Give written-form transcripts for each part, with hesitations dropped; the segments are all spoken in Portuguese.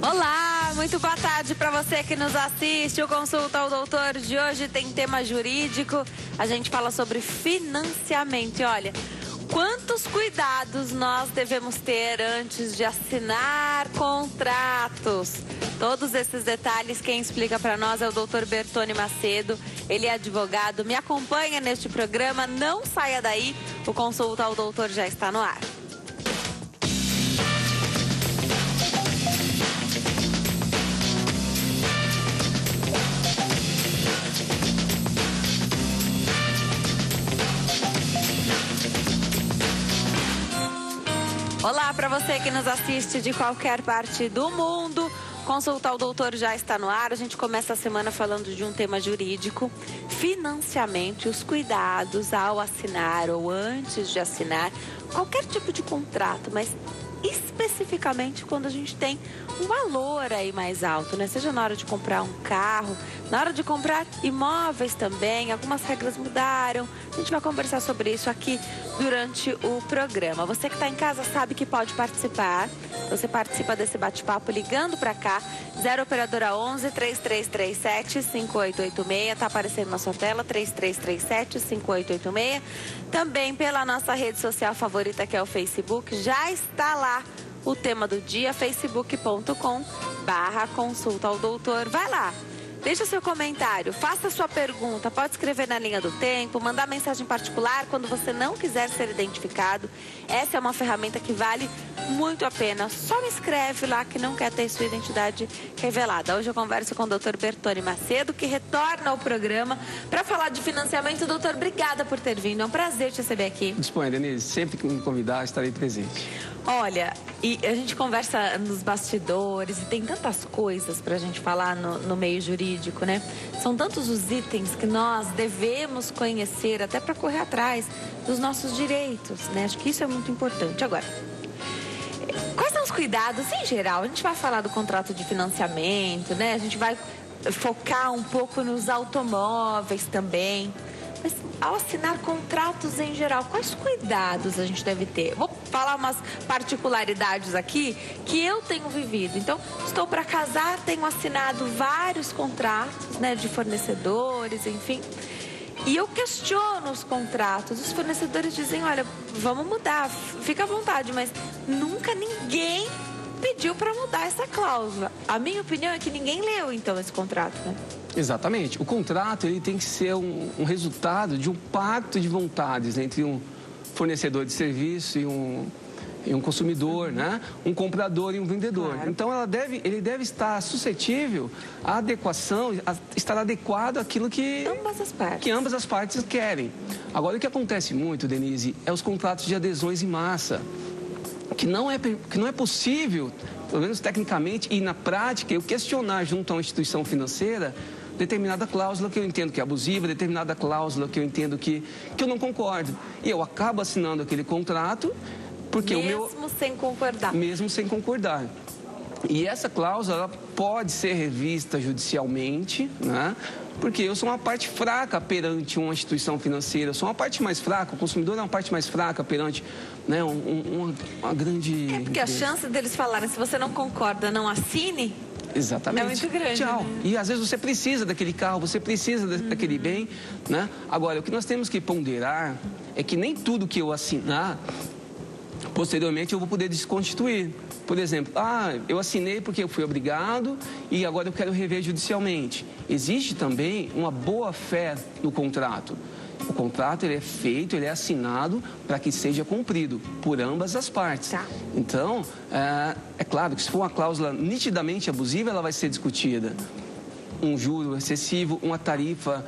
Olá, muito boa tarde para você que nos assiste. O Consulta ao Doutor de hoje tem tema jurídico. A gente fala sobre financiamento. E olha, quantos cuidados nós devemos ter antes de assinar contratos? Todos esses detalhes, quem explica para nós é o Dr. Bertone Macedo. Ele é advogado. Me acompanha neste programa. Não saia daí. O Consulta ao Doutor já está no ar. Olá para você que nos assiste de qualquer parte do mundo. Consulta o Doutor já está no ar. A gente começa a semana falando de um tema jurídico, financiamento e os cuidados ao assinar ou antes de assinar qualquer tipo de contrato, mas especificamente quando a gente tem um valor aí mais alto, né? Seja na hora de comprar um carro, na hora de comprar imóveis também, algumas regras mudaram. A gente vai conversar sobre isso aqui durante o programa. Você que está em casa sabe que pode participar. Você participa desse bate-papo ligando para cá, 0 operadora 11 3337 5886, tá aparecendo na sua tela, 3337 5886. Também pela nossa rede social favorita, que é o Facebook, já está lá o tema do dia, facebook.com/consulta ao doutor. Vai lá, deixa seu comentário, faça sua pergunta, pode escrever na linha do tempo, mandar mensagem particular quando você não quiser ser identificado. Essa é uma ferramenta que vale muito a pena. Só me escreve lá que não quer ter sua identidade revelada. Hoje eu converso com o Dr. Bertone Macedo, que retorna ao programa para falar de financiamento. Doutor, obrigada por ter vindo. É um prazer te receber aqui. Disponha, Denise. Sempre que me convidar, estarei presente. Olha, e a gente conversa nos bastidores e tem tantas coisas para a gente falar no meio jurídico, né? São tantos os itens que nós devemos conhecer até para correr atrás dos nossos direitos, né? Acho que isso é muito importante. Agora, quais são os cuidados em geral? A gente vai falar do contrato de financiamento, né? A gente vai focar um pouco nos automóveis também. Mas ao assinar contratos em geral, quais cuidados a gente deve ter? Vou falar umas particularidades aqui que eu tenho vivido. Então, estou para casar, tenho assinado vários contratos, né, de fornecedores, enfim. E eu questiono os contratos. Os fornecedores dizem, olha, vamos mudar, fica à vontade, mas nunca ninguém pediu para mudar essa cláusula. A minha opinião é que ninguém leu, então, esse contrato, né? Exatamente. O contrato ele tem que ser um resultado de um pacto de vontades entre um fornecedor de serviço e um consumidor, né? Um comprador e um vendedor. Claro. Então, ele deve estar suscetível à adequação, estar adequado àquilo que ambas as partes querem. Agora, o que acontece muito, Denise, é os contratos de adesões em massa, que não é possível, pelo menos tecnicamente e na prática, eu questionar junto a uma instituição financeira determinada cláusula que eu entendo que é abusiva, determinada cláusula que eu entendo que eu não concordo. E eu acabo assinando aquele contrato porque mesmo sem concordar. Mesmo sem concordar. E essa cláusula ela pode ser revista judicialmente, né? Porque eu sou uma parte fraca perante uma instituição financeira, eu sou uma parte mais fraca, o consumidor é uma parte mais fraca perante, né, uma grande... É porque a chance deles falarem, se você não concorda, não assine... Exatamente. É muito grande. Tchau. Né? E às vezes você precisa daquele carro, você precisa daquele bem, né? Agora, o que nós temos que ponderar é que nem tudo que eu assinar, posteriormente eu vou poder desconstituir. Por exemplo, eu assinei porque eu fui obrigado e agora eu quero rever judicialmente. Existe também uma boa-fé no contrato. O contrato ele é feito, ele é assinado para que seja cumprido por ambas as partes. Tá. Então, é claro que se for uma cláusula nitidamente abusiva, ela vai ser discutida. Um juro excessivo, uma tarifa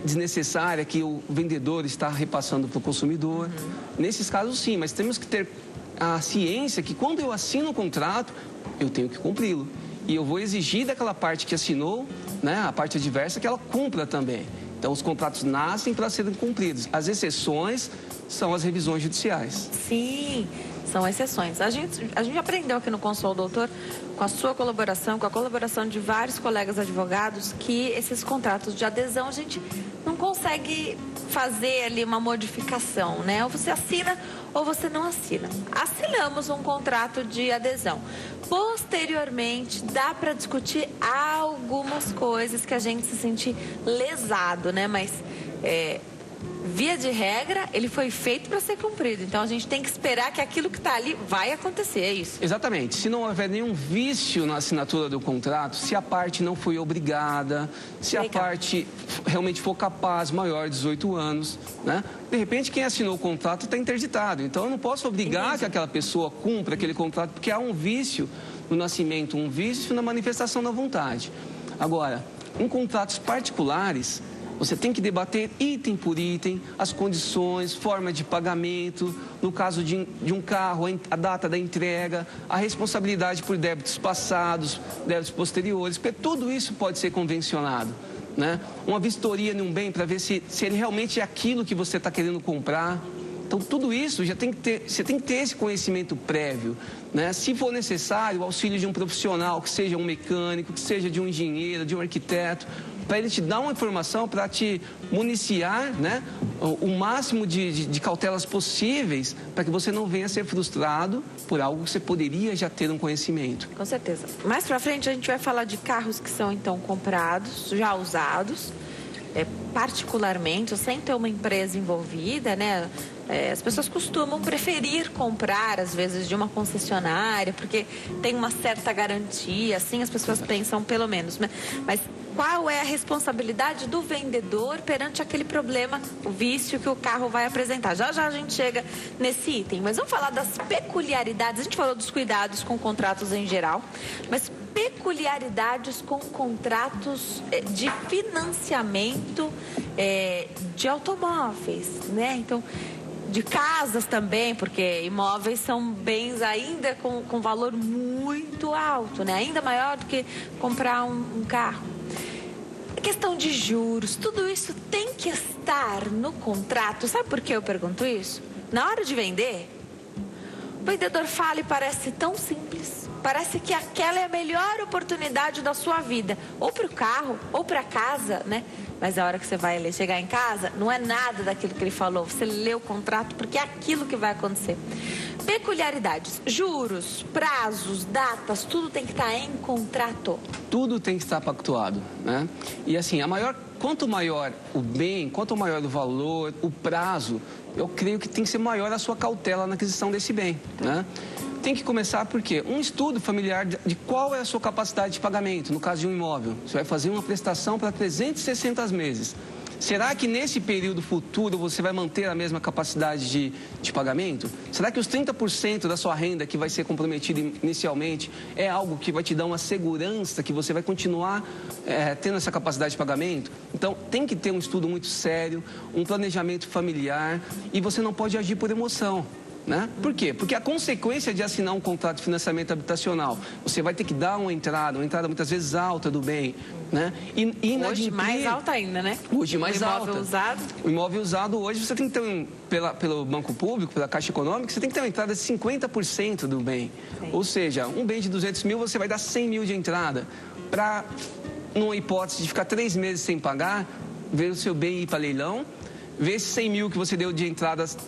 desnecessária que o vendedor está repassando para o consumidor. Nesses casos, sim, mas temos que ter a ciência que quando eu assino o contrato, eu tenho que cumpri-lo. E eu vou exigir daquela parte que assinou, né, a parte adversa, que ela cumpra também. Então, os contratos nascem para serem cumpridos. As exceções são as revisões judiciais. Sim, são exceções. A gente aprendeu aqui no Consulta ao Doutor, com a sua colaboração, com a colaboração de vários colegas advogados, que esses contratos de adesão a gente não consegue fazer ali uma modificação, né? Ou você assina ou você não assina. Assinamos um contrato de adesão. Posteriormente, posteriormente dá para discutir algumas coisas que a gente se sente lesado, né? Mas via de regra, ele foi feito para ser cumprido. Então, a gente tem que esperar que aquilo que está ali vai acontecer, é isso? Exatamente. Se não houver nenhum vício na assinatura do contrato, se a parte não foi obrigada, se a parte realmente for capaz, maior de 18 anos, né? De repente, quem assinou o contrato está interditado. Então, eu não posso obrigar que aquela pessoa cumpra aquele contrato, porque há um vício no nascimento, um vício na manifestação da vontade. Agora, em contratos particulares, você tem que debater item por item, as condições, forma de pagamento, no caso de um carro, a data da entrega, a responsabilidade por débitos passados, débitos posteriores, porque tudo isso pode ser convencionado, né? Uma vistoria num bem para ver se ele realmente é aquilo que você está querendo comprar. Então, tudo isso já tem que ter, você tem que ter esse conhecimento prévio, né? Se for necessário, o auxílio de um profissional, que seja um mecânico, que seja de um engenheiro, de um arquiteto, para ele te dar uma informação, para te municiar, né, o máximo de cautelas possíveis, para que você não venha a ser frustrado por algo que você poderia já ter um conhecimento. Com certeza. Mais para frente a gente vai falar de carros que são então comprados, já usados, particularmente, sem ter uma empresa envolvida, né? As pessoas costumam preferir comprar, às vezes, de uma concessionária, porque tem uma certa garantia, assim as pessoas pensam, pelo menos. Mas qual é a responsabilidade do vendedor perante aquele problema, o vício que o carro vai apresentar? Já já a gente chega nesse item, mas vamos falar das peculiaridades. A gente falou dos cuidados com contratos em geral, mas peculiaridades com contratos de financiamento de automóveis, né? Então, de casas também, porque imóveis são bens ainda com valor muito alto, né? Ainda maior do que comprar um carro. A questão de juros, tudo isso tem que estar no contrato. Sabe por que eu pergunto isso? Na hora de vender, o vendedor fala e parece tão simples. Parece que aquela é a melhor oportunidade da sua vida, ou para o carro, ou para a casa, né? Mas a hora que você vai chegar em casa, não é nada daquilo que ele falou. Você lê o contrato porque é aquilo que vai acontecer. Peculiaridades, juros, prazos, datas, tudo tem que estar em contrato. Tudo tem que estar pactuado, né? E assim, quanto maior o bem, quanto maior o valor, o prazo, eu creio que tem que ser maior a sua cautela na aquisição desse bem, né? Tem que começar porque um estudo familiar de qual é a sua capacidade de pagamento, no caso de um imóvel. Você vai fazer uma prestação para 360 meses. Será que nesse período futuro você vai manter a mesma capacidade de pagamento? Será que os 30% da sua renda que vai ser comprometida inicialmente é algo que vai te dar uma segurança que você vai continuar tendo essa capacidade de pagamento? Então, tem que ter um estudo muito sério, um planejamento familiar, e você não pode agir por emoção, né? Por quê? Porque a consequência de assinar um contrato de financiamento habitacional, você vai ter que dar uma entrada muitas vezes alta do bem, né? E hoje mais alta ainda, né? Hoje mais alta. O imóvel usado? O imóvel usado hoje você tem que ter, pelo Banco Público, pela Caixa Econômica, você tem que ter uma entrada de 50% do bem. Sim. Ou seja, um bem de 200 mil, você vai dar 100 mil de entrada. Para, numa hipótese de ficar 3 meses sem pagar, ver o seu bem ir para leilão, ver esses 100 mil que você deu de entradas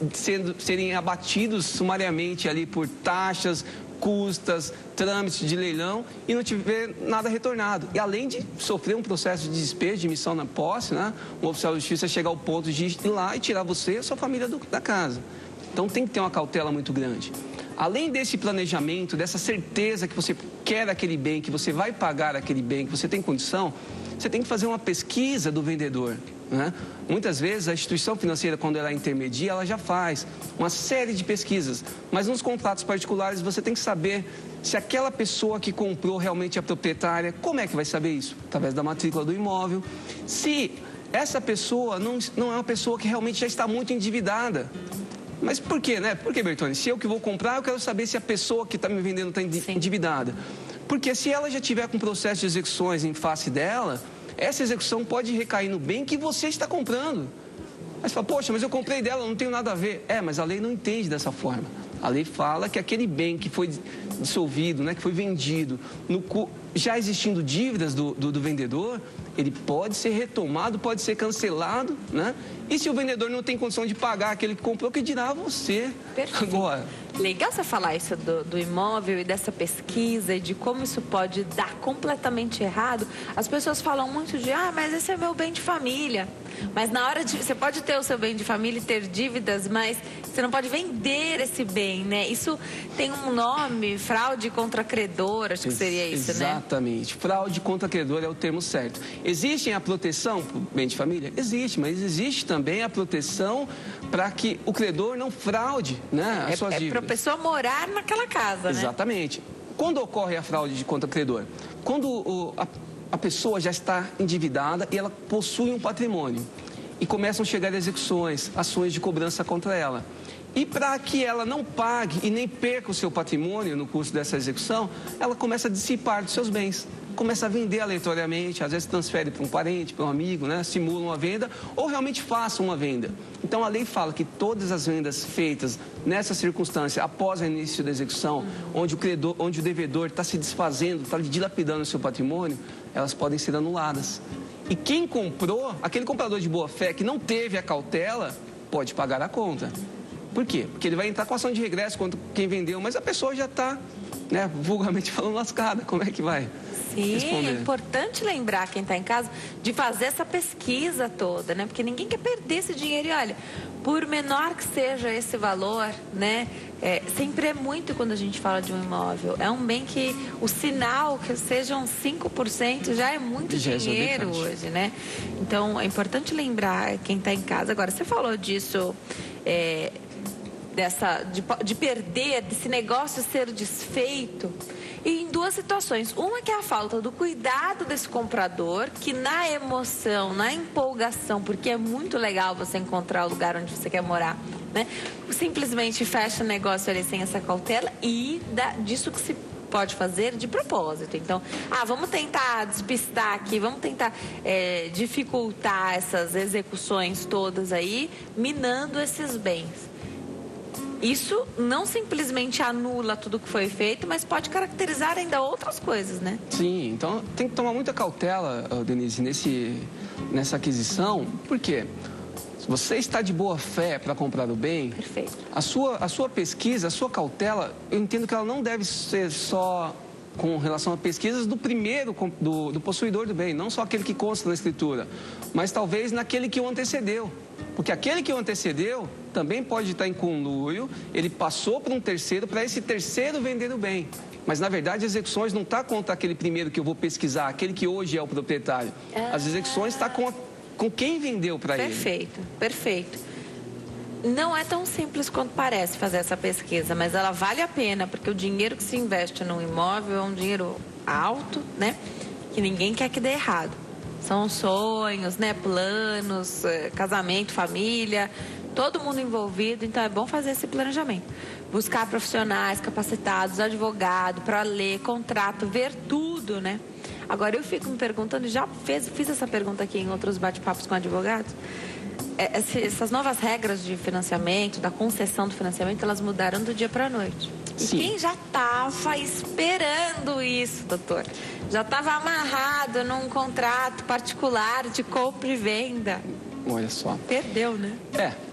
serem abatidos sumariamente ali por taxas, custas, trâmites de leilão e não tiver nada retornado. E além de sofrer um processo de despejo, de emissão na posse, né? Um oficial de justiça chegar ao ponto de ir lá e tirar você e a sua família da casa. Então tem que ter uma cautela muito grande. Além desse planejamento, dessa certeza que você quer aquele bem, que você vai pagar aquele bem, que você tem condição, você tem que fazer uma pesquisa do vendedor, né? Muitas vezes a instituição financeira, quando ela intermedia, ela já faz uma série de pesquisas. Mas nos contratos particulares você tem que saber se aquela pessoa que comprou realmente é proprietária. Como é que vai saber isso? Através da matrícula do imóvel. Se essa pessoa não é uma pessoa que realmente já está muito endividada. Mas por quê, né? Por que, Bertone? Se eu que vou comprar, eu quero saber se a pessoa que está me vendendo está endividada. Porque se ela já tiver com processo de execuções em face dela, essa execução pode recair no bem que você está comprando. Aí você fala, poxa, mas eu comprei dela, não tenho nada a ver. Mas a lei não entende dessa forma. A lei fala que aquele bem que foi dissolvido, né, que foi vendido, já existindo dívidas do vendedor, ele pode ser retomado, pode ser cancelado, né? E se o vendedor não tem condição de pagar aquele que comprou, que dirá você? Perfeito. Agora. Legal você falar isso do imóvel e dessa pesquisa e de como isso pode dar completamente errado. As pessoas falam muito de, mas esse é meu bem de família. Mas na hora de... Você pode ter o seu bem de família e ter dívidas, mas você não pode vender esse bem, né? Isso tem um nome, fraude contra credor, acho que seria isso, né? Exatamente. Fraude contra credor é o termo certo. Existe a proteção para o bem de família? Existe, mas existe também a proteção para que o credor não fraude, né, as suas dívidas. É para a pessoa morar naquela casa, Exatamente. Né? Quando ocorre a fraude contra credor? Quando a pessoa já está endividada e ela possui um patrimônio e começam a chegar execuções, ações de cobrança contra ela. E para que ela não pague e nem perca o seu patrimônio no curso dessa execução, ela começa a dissipar dos seus bens. Começa a vender aleatoriamente, às vezes transfere para um parente, para um amigo, né? Simula uma venda ou realmente faça uma venda. Então a lei fala que todas as vendas feitas nessa circunstância, após o início da execução, onde o devedor está se desfazendo, está dilapidando o seu patrimônio, elas podem ser anuladas. E quem comprou, aquele comprador de boa fé que não teve a cautela, pode pagar a conta. Por quê? Porque ele vai entrar com ação de regresso contra quem vendeu, mas a pessoa já está, né, vulgarmente falando, lascada. Como é que vai? Sim, é importante lembrar quem está em casa de fazer essa pesquisa toda, né? Porque ninguém quer perder esse dinheiro. E olha, por menor que seja esse valor, né? Sempre é muito quando a gente fala de um imóvel. É um bem que o sinal que sejam 5% já é muito dinheiro hoje, né? Então, é importante lembrar quem está em casa. Agora, você falou disso... De perder, desse negócio ser desfeito, e em duas situações. Uma que é a falta do cuidado desse comprador, que na emoção, na empolgação, porque é muito legal você encontrar o lugar onde você quer morar, né? Simplesmente fecha o negócio ali sem essa cautela e disso que se pode fazer de propósito. Então, vamos tentar despistar aqui, vamos tentar dificultar essas execuções todas aí, minando esses bens. Isso não simplesmente anula tudo que foi feito, mas pode caracterizar ainda outras coisas, né? Sim, então tem que tomar muita cautela, Denise, nessa aquisição. Por quê? Se você está de boa fé para comprar o bem, perfeito. A sua pesquisa, a sua cautela, eu entendo que ela não deve ser só com relação a pesquisas do primeiro, do possuidor do bem, não só aquele que consta na escritura, mas talvez naquele que o antecedeu. Porque aquele que o antecedeu também pode estar em conluio, ele passou para um terceiro, para esse terceiro vender o bem. Mas, na verdade, as execuções não estão contra aquele primeiro que eu vou pesquisar, aquele que hoje é o proprietário. As execuções estão com quem vendeu para ele. Perfeito, perfeito. Não é tão simples quanto parece fazer essa pesquisa, mas ela vale a pena, porque o dinheiro que se investe num imóvel é um dinheiro alto, né? Que ninguém quer que dê errado. São sonhos, né? Planos, casamento, família, todo mundo envolvido, então é bom fazer esse planejamento. Buscar profissionais capacitados, advogado, para ler, contrato, ver tudo, né? Agora eu fico me perguntando, fiz essa pergunta aqui em outros bate-papos com advogados, essas novas regras de financiamento, da concessão do financiamento, elas mudaram do dia para a noite. E sim, quem já estava esperando isso, doutor? Já estava amarrado num contrato particular de compra e venda. Olha só. Perdeu, né?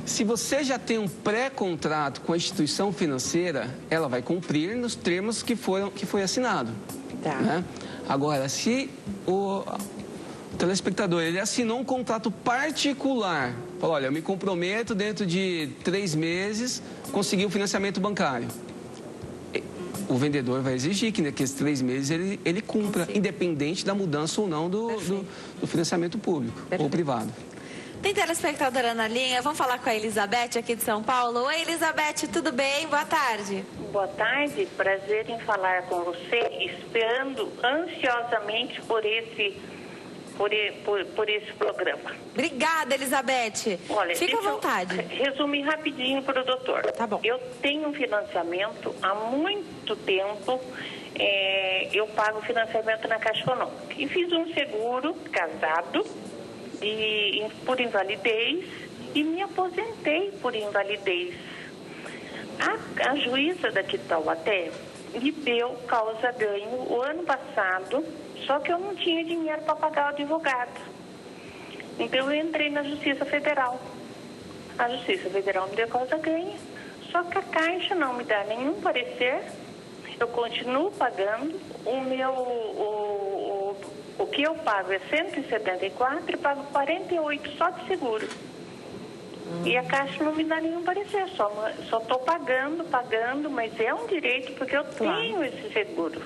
Se você já tem um pré-contrato com a instituição financeira, ela vai cumprir nos termos que foi assinado. Tá. Né? Agora, se o telespectador ele assinou um contrato particular, falou, olha, eu me comprometo dentro de 3 meses conseguir o financiamento bancário. O vendedor vai exigir que naqueles 3 meses ele cumpra, independente da mudança ou não do financiamento público ou privado. Tem telespectadora na linha, vamos falar com a Elizabeth aqui de São Paulo. Oi, Elizabeth, tudo bem? Boa tarde. Boa tarde, prazer em falar com você, esperando ansiosamente por esse programa. Obrigada, Elizabeth. Olha, fica à vontade. Resumir rapidinho para o doutor. Tá bom. Eu tenho um financiamento há muito tempo, eu pago financiamento na Caixa Econômica. E fiz um seguro casado por invalidez e me aposentei por invalidez. A juíza daqui de Taubaté me deu causa-ganho o ano passado, só que eu não tinha dinheiro para pagar o advogado. Então eu entrei na Justiça Federal. A Justiça Federal me deu causa-ganho, só que a Caixa não me dá nenhum parecer. Eu continuo pagando. O que eu pago é 174 e pago 48 só de seguro. E a Caixa não me dá nenhum parecer, só estou pagando, mas é um direito porque eu tenho esse seguro.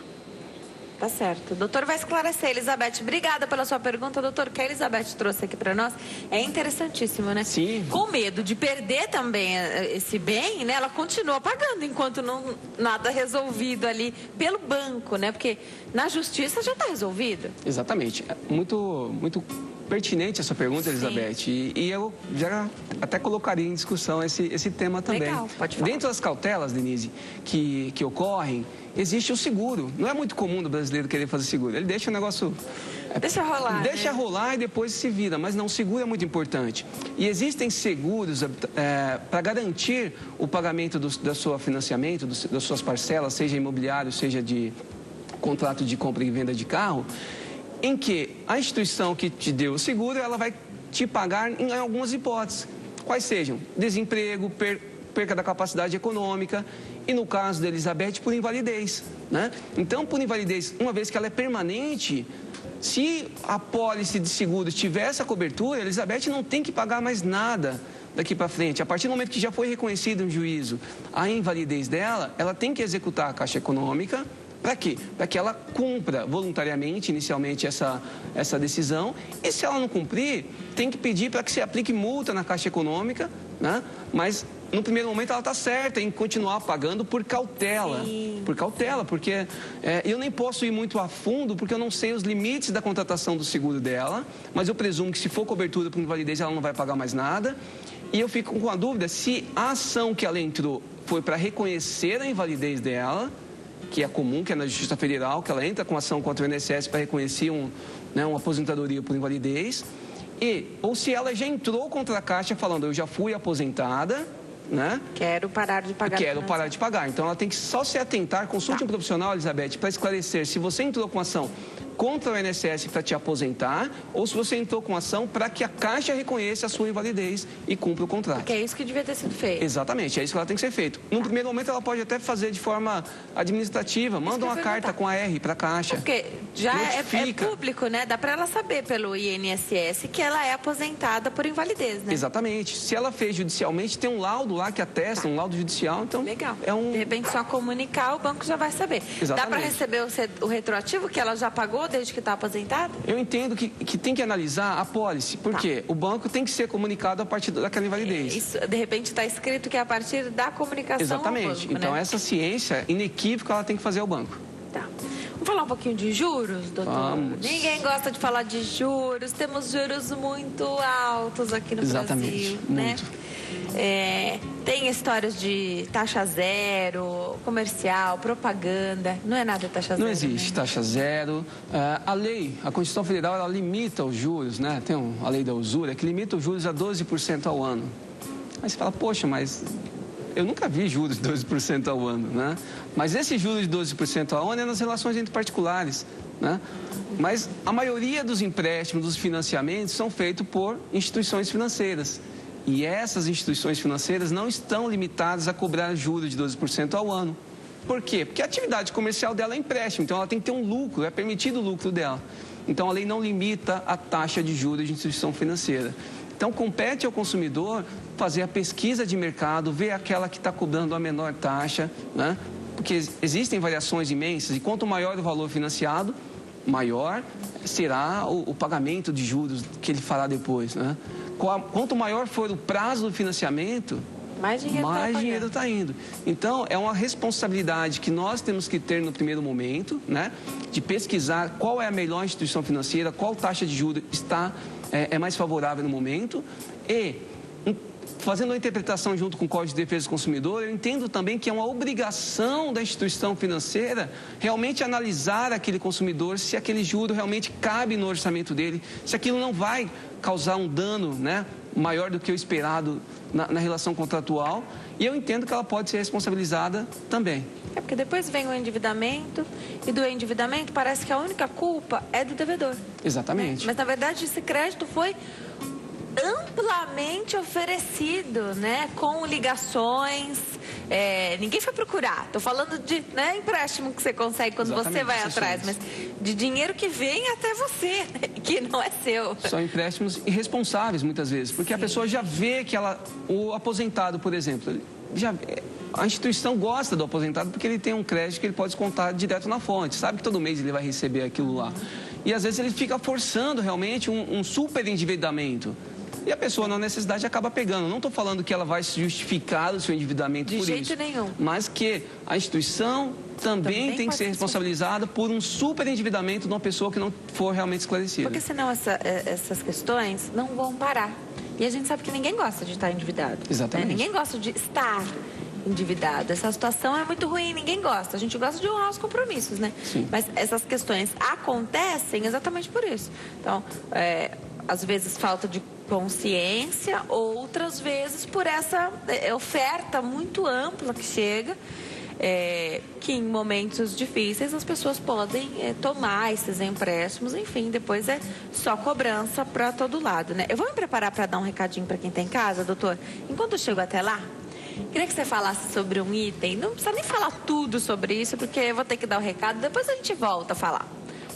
Tá certo. O doutor vai esclarecer. Elizabeth, obrigada pela sua pergunta, doutor, que a Elizabeth trouxe aqui para nós. É interessantíssimo, né? Sim. Com medo de perder também esse bem, né? Ela continua pagando enquanto não nada resolvido ali pelo banco, né? Porque na justiça já está resolvido. Exatamente. Muito pertinente essa pergunta, Elizabeth. E eu já até colocaria em discussão esse tema também. Legal, pode falar. Dentro das cautelas, Denise, que ocorrem, existe o seguro. Não é muito comum do brasileiro querer fazer seguro. Ele deixa o negócio... Deixa rolar. Deixa rolar e depois se vira. Mas não, o seguro é muito importante. E existem seguros para garantir o pagamento do seu financiamento, das suas parcelas, seja imobiliário, seja de contrato de compra e venda de carro, em que a instituição que te deu o seguro, ela vai te pagar em algumas hipóteses. Quais sejam? Desemprego, perca da capacidade econômica e, no caso da Elizabeth, por invalidez, né? Então, por invalidez, uma vez que ela é permanente, se a pólice de seguro tiver essa cobertura, a Elizabeth não tem que pagar mais nada daqui para frente. A partir do momento que já foi reconhecido um juízo a invalidez dela, ela tem que executar a Caixa Econômica. Para quê? Para que ela cumpra voluntariamente, inicialmente, essa decisão. E se ela não cumprir, tem que pedir para que se aplique multa na Caixa Econômica, né? Mas, no primeiro momento, ela está certa em continuar pagando por cautela. Sim. Por cautela, porque eu nem posso ir muito a fundo, porque eu não sei os limites da contratação do seguro dela, mas eu presumo que se for cobertura por invalidez, ela não vai pagar mais nada. E eu fico com a dúvida se a ação que ela entrou foi para reconhecer a invalidez dela, que é comum, que é na Justiça Federal, que ela entra com ação contra o INSS para reconhecer uma aposentadoria por invalidez, ou se ela já entrou contra a Caixa falando, eu já fui aposentada, né? Quero parar de pagar. Quero parar de pagar. Então ela tem que só se atentar, consulte um profissional, Elizabeth, para esclarecer se você entrou com ação contra o INSS para te aposentar ou se você entrou com ação para que a Caixa reconheça a sua invalidez e cumpra o contrato. Porque é isso que devia ter sido feito. Exatamente, é isso que ela tem que ser feito. No primeiro momento ela pode até fazer de forma administrativa, manda uma carta com a R para a Caixa. Porque já é público, né? Dá para ela saber pelo INSS que ela é aposentada por invalidez, né? Exatamente. Se ela fez judicialmente, tem um laudo lá que atesta, um laudo judicial, então... Legal. De repente só comunicar, o banco já vai saber. Exatamente. Dá para receber o retroativo que ela já pagou desde que está aposentada? Eu entendo que tem que analisar a pólice, porque o banco tem que ser comunicado a partir daquela invalidez. Isso, de repente está escrito que é a partir da comunicação. Exatamente. Ao banco, então né? Essa ciência inequívoca ela tem que fazer ao banco. Tá. Vamos falar um pouquinho de juros, doutor? Vamos. Ninguém gosta de falar de juros. Temos juros muito altos aqui no Brasil, né? Tem histórias de taxa zero, comercial, propaganda. Não é nada taxa zero. Não existe, né? Taxa zero. A Constituição Federal, ela limita os juros, né? Tem a lei da usura que limita os juros a 12% ao ano. Aí você fala, poxa, mas eu nunca vi juros de 12% ao ano, né? Mas esse juros de 12% ao ano é nas relações entre particulares, né? Mas a maioria dos empréstimos, dos financiamentos, são feitos por instituições financeiras. E essas instituições financeiras não estão limitadas a cobrar juros de 12% ao ano. Por quê? Porque a atividade comercial dela é empréstimo, então ela tem que ter um lucro, é permitido o lucro dela. Então a lei não limita a taxa de juros de instituição financeira. Então compete ao consumidor fazer a pesquisa de mercado, ver aquela que está cobrando a menor taxa, né? Porque existem variações imensas e quanto maior o valor financiado, maior será o pagamento de juros que ele fará depois, né? Quanto maior for o prazo do financiamento, mais dinheiro está indo. Então, é uma responsabilidade que nós temos que ter no primeiro momento, né? De pesquisar qual é a melhor instituição financeira, qual taxa de juros é mais favorável no momento e, fazendo uma interpretação junto com o Código de Defesa do Consumidor, eu entendo também que é uma obrigação da instituição financeira realmente analisar aquele consumidor se aquele juro realmente cabe no orçamento dele, se aquilo não vai causar um dano, né, maior do que o esperado na relação contratual, e eu entendo que ela pode ser responsabilizada também. É porque depois vem o endividamento, e do endividamento parece que a única culpa é do devedor. Exatamente. Mas, na verdade, esse crédito foi amplamente oferecido, né? Com ligações, ninguém foi procurar. Estou falando de empréstimo que você consegue quando você vai atrás, mas de dinheiro que vem até você, né? Que não é seu. São empréstimos irresponsáveis, muitas vezes, porque a pessoa já vê que o aposentado, por exemplo, a instituição gosta do aposentado porque ele tem um crédito que ele pode descontar direto na fonte, sabe que todo mês ele vai receber aquilo lá. E às vezes ele fica forçando realmente um super endividamento. E a pessoa, na necessidade, acaba pegando. Não estou falando que ela vai justificar o seu endividamento por isso. De jeito nenhum. Mas que a instituição também tem que ser responsabilizada por um super endividamento de uma pessoa que não for realmente esclarecida. Porque senão essas questões não vão parar. E a gente sabe que ninguém gosta de estar endividado. Exatamente. Né? Ninguém gosta de estar endividado. Essa situação é muito ruim, ninguém gosta. A gente gosta de honrar os compromissos, né? Sim. Mas essas questões acontecem exatamente por isso. Então, às vezes falta de consciência, outras vezes por essa oferta muito ampla que chega, que em momentos difíceis as pessoas podem tomar esses empréstimos, enfim, depois é só cobrança para todo lado, né? Eu vou me preparar para dar um recadinho para quem está em casa, doutor. Enquanto eu chego até lá, queria que você falasse sobre um item, não precisa nem falar tudo sobre isso, porque eu vou ter que dar o recado, depois a gente volta a falar.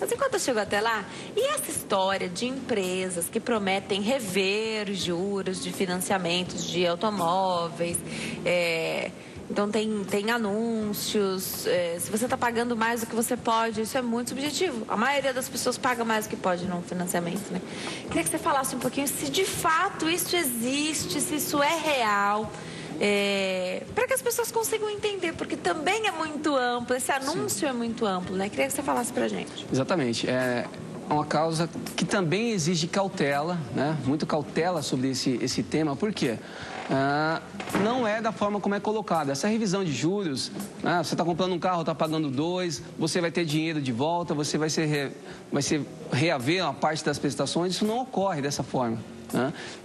Mas enquanto eu chego até lá, e essa história de empresas que prometem rever juros de financiamentos de automóveis, então tem anúncios, se você está pagando mais do que você pode, isso é muito subjetivo. A maioria das pessoas paga mais do que pode no financiamento, né? Queria que você falasse um pouquinho se de fato isso existe, se isso é real. Para que as pessoas consigam entender, porque também é muito amplo, esse anúncio Sim. é muito amplo, né? Queria que você falasse pra gente. Exatamente, é uma causa que também exige cautela, né? Muito cautela sobre esse tema, por quê? Não é da forma como é colocado. Essa revisão de juros, né? Você está comprando um carro, está pagando 2, você vai ter dinheiro de volta, você vai reaver uma parte das prestações, isso não ocorre dessa forma.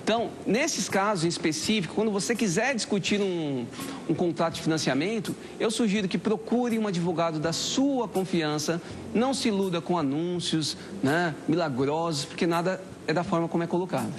Então, nesses casos em específico, quando você quiser discutir um contrato de financiamento, eu sugiro que procure um advogado da sua confiança, não se iluda com anúncios, né, milagrosos, porque nada é da forma como é colocado.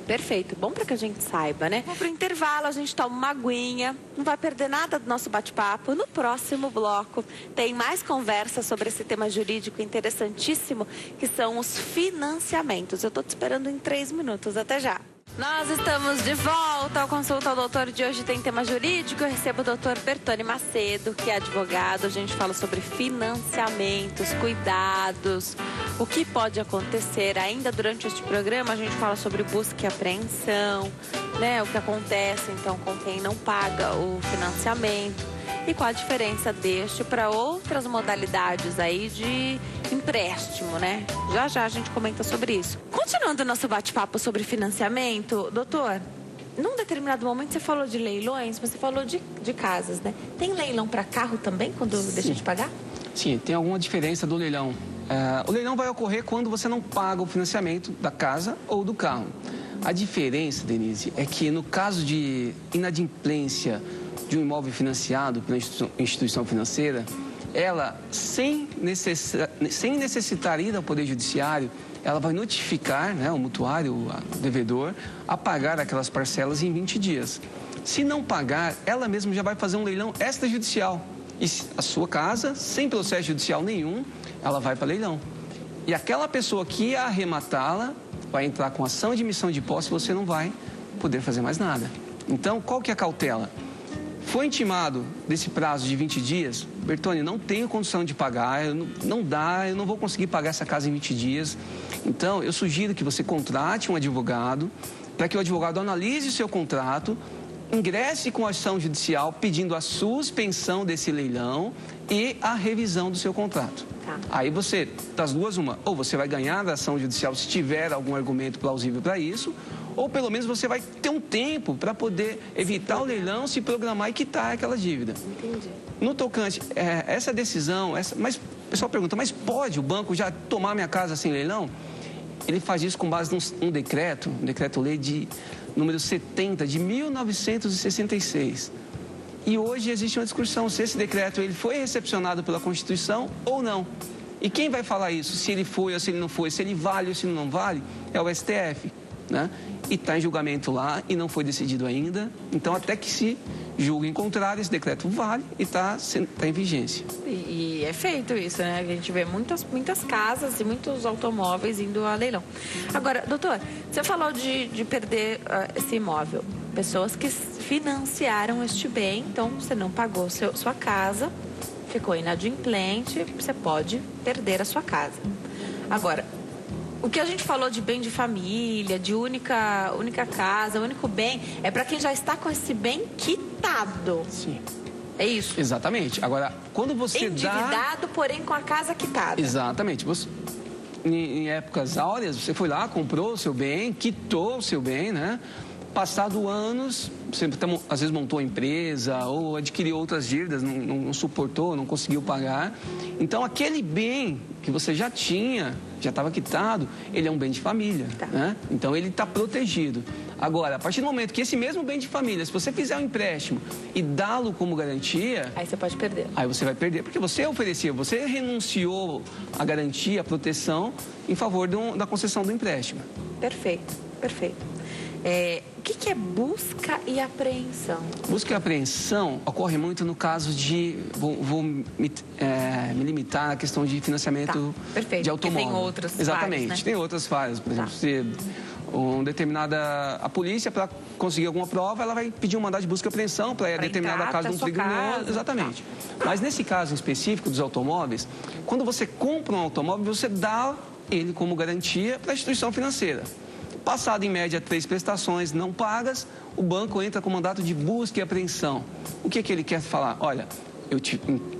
Perfeito, bom para que a gente saiba, né? Vamos pro intervalo, a gente toma uma aguinha, não vai perder nada do nosso bate-papo. No próximo bloco tem mais conversa sobre esse tema jurídico interessantíssimo, que são os financiamentos. Eu tô te esperando em 3 minutos, até já. Nós estamos de volta ao Consulta ao Doutor de hoje, tem tema jurídico. Eu recebo o doutor Bertone Macedo, que é advogado. A gente fala sobre financiamentos, cuidados, o que pode acontecer. Ainda durante este programa a gente fala sobre busca e apreensão, né? O que acontece então com quem não paga o financiamento e qual a diferença deste para outras modalidades aí de empréstimo, né? Já já a gente comenta sobre isso. Continuando o nosso bate-papo sobre financiamento, doutor, num determinado momento você falou de leilões, você falou de casas, né? Tem leilão para carro também, quando deixa de pagar? Sim, tem alguma diferença do leilão. O leilão vai ocorrer quando você não paga o financiamento da casa ou do carro. A diferença, Denise, é que no caso de inadimplência de um imóvel financiado pela instituição financeira, ela, sem necessitar ir ao Poder Judiciário, ela vai notificar, né, o mutuário, o devedor, a pagar aquelas parcelas em 20 dias. Se não pagar, ela mesma já vai fazer um leilão extrajudicial. E a sua casa, sem processo judicial nenhum, ela vai para leilão. E aquela pessoa que ia arrematá-la vai entrar com ação de emissão de posse e você não vai poder fazer mais nada. Então, qual que é a cautela? Foi intimado desse prazo de 20 dias, Bertone, não tenho condição de pagar, não dá, eu não vou conseguir pagar essa casa em 20 dias. Então, eu sugiro que você contrate um advogado, para que o advogado analise o seu contrato, ingresse com ação judicial pedindo a suspensão desse leilão e a revisão do seu contrato. Tá. Aí você, das duas, uma, ou você vai ganhar da ação judicial se tiver algum argumento plausível para isso, ou pelo menos você vai ter um tempo para poder evitar o leilão, se programar e quitar aquela dívida. Entendi. No tocante, essa decisão, mas o pessoal pergunta, mas pode o banco já tomar minha casa sem leilão? ele faz isso com base num decreto-lei de número 70 de 1966. E hoje existe uma discussão se esse decreto ele foi recepcionado pela Constituição ou não. E quem vai falar isso? Se ele foi ou se ele não foi, se ele vale ou se ele não vale, é o STF, né? E está em julgamento lá e não foi decidido ainda. Então, até que se julgue em contrário, esse decreto vale e está em vigência. E é feito isso, né? A gente vê muitas casas e muitos automóveis indo a leilão. Agora, doutor, você falou de perder esse imóvel. Pessoas que financiaram este bem, então você não pagou sua casa, ficou inadimplente, você pode perder a sua casa. Agora, o que a gente falou de bem de família, de única casa, único bem, é para quem já está com esse bem quitado. Sim. É isso? Exatamente. Agora, quando você endividado, porém com a casa quitada. Exatamente. Você, em épocas áureas, você foi lá, comprou o seu bem, quitou o seu bem, né? Passado anos, você às vezes montou a empresa ou adquiriu outras dívidas, não suportou, não conseguiu pagar. Então, aquele bem que você já tinha, já estava quitado, ele é um bem de família, né? Então, ele está protegido. Agora, a partir do momento que esse mesmo bem de família, se você fizer um empréstimo e dá-lo como garantia... Aí você pode perder. Aí você vai perder, porque você ofereceu, você renunciou à garantia, à proteção, em favor da concessão do empréstimo. Perfeito, perfeito. O que é busca e apreensão? Busca e apreensão ocorre muito no caso de... Vou me limitar à questão de financiamento de automóvel. Porque tem outras Exatamente, falhas, né? Tem outras falhas. Por exemplo, se a polícia, para conseguir alguma prova, ela vai pedir um mandado de busca e apreensão para determinada casa de um criminoso. Exatamente. Mas nesse caso em específico dos automóveis, quando você compra um automóvel, você dá ele como garantia para a instituição financeira. Passado, em média, 3 prestações não pagas, o banco entra com mandato de busca e apreensão. O que ele quer falar? Olha, eu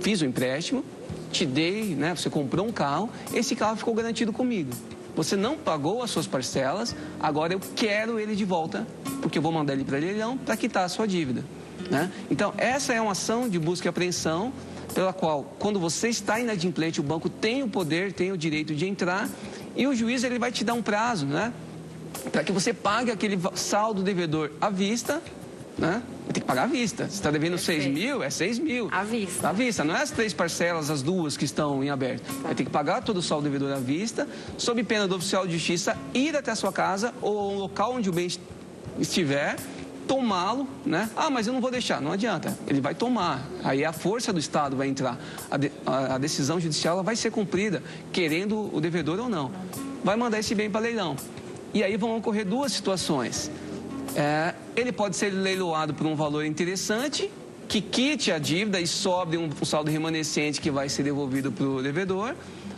fiz o empréstimo, te dei, né? Você comprou um carro, esse carro ficou garantido comigo. Você não pagou as suas parcelas, agora eu quero ele de volta, porque eu vou mandar ele para leilão para quitar a sua dívida, né? Então, essa é uma ação de busca e apreensão, pela qual, quando você está inadimplente, o banco tem o poder, tem o direito de entrar, e o juiz ele vai te dar um prazo, né? Para que você pague aquele saldo devedor à vista, né? Vai ter que pagar à vista. Se está devendo 6 mil, é 6 mil. À vista. À vista, não é as 3 parcelas, as 2 que estão em aberto. Vai ter que pagar todo o saldo devedor à vista, sob pena do oficial de justiça ir até a sua casa ou ao local onde o bem estiver, tomá-lo, né? Ah, mas eu não vou deixar. Não adianta. Ele vai tomar. Aí a força do Estado vai entrar. A decisão judicial ela vai ser cumprida, querendo o devedor ou não. Vai mandar esse bem para leilão. E aí vão ocorrer 2 situações. Ele pode ser leiloado por um valor interessante, que quite a dívida e sobre um saldo remanescente que vai ser devolvido para o devedor,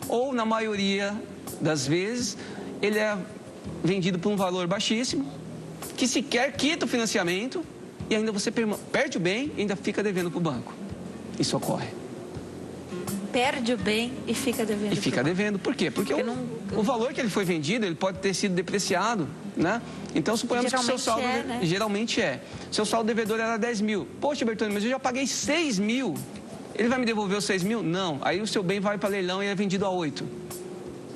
ou, na maioria das vezes, ele é vendido por um valor baixíssimo, que sequer quita o financiamento e ainda você perde o bem e ainda fica devendo para o banco. Isso ocorre. Perde o bem e fica devendo. E fica devendo. Por quê? Porque o valor que ele foi vendido, ele pode ter sido depreciado, né? Então, suponhamos que o seu saldo... né? Geralmente é. Seu saldo devedor era 10 mil. Poxa, Bertone, mas eu já paguei 6 mil. Ele vai me devolver os 6 mil? Não. Aí o seu bem vai para leilão e é vendido a 8.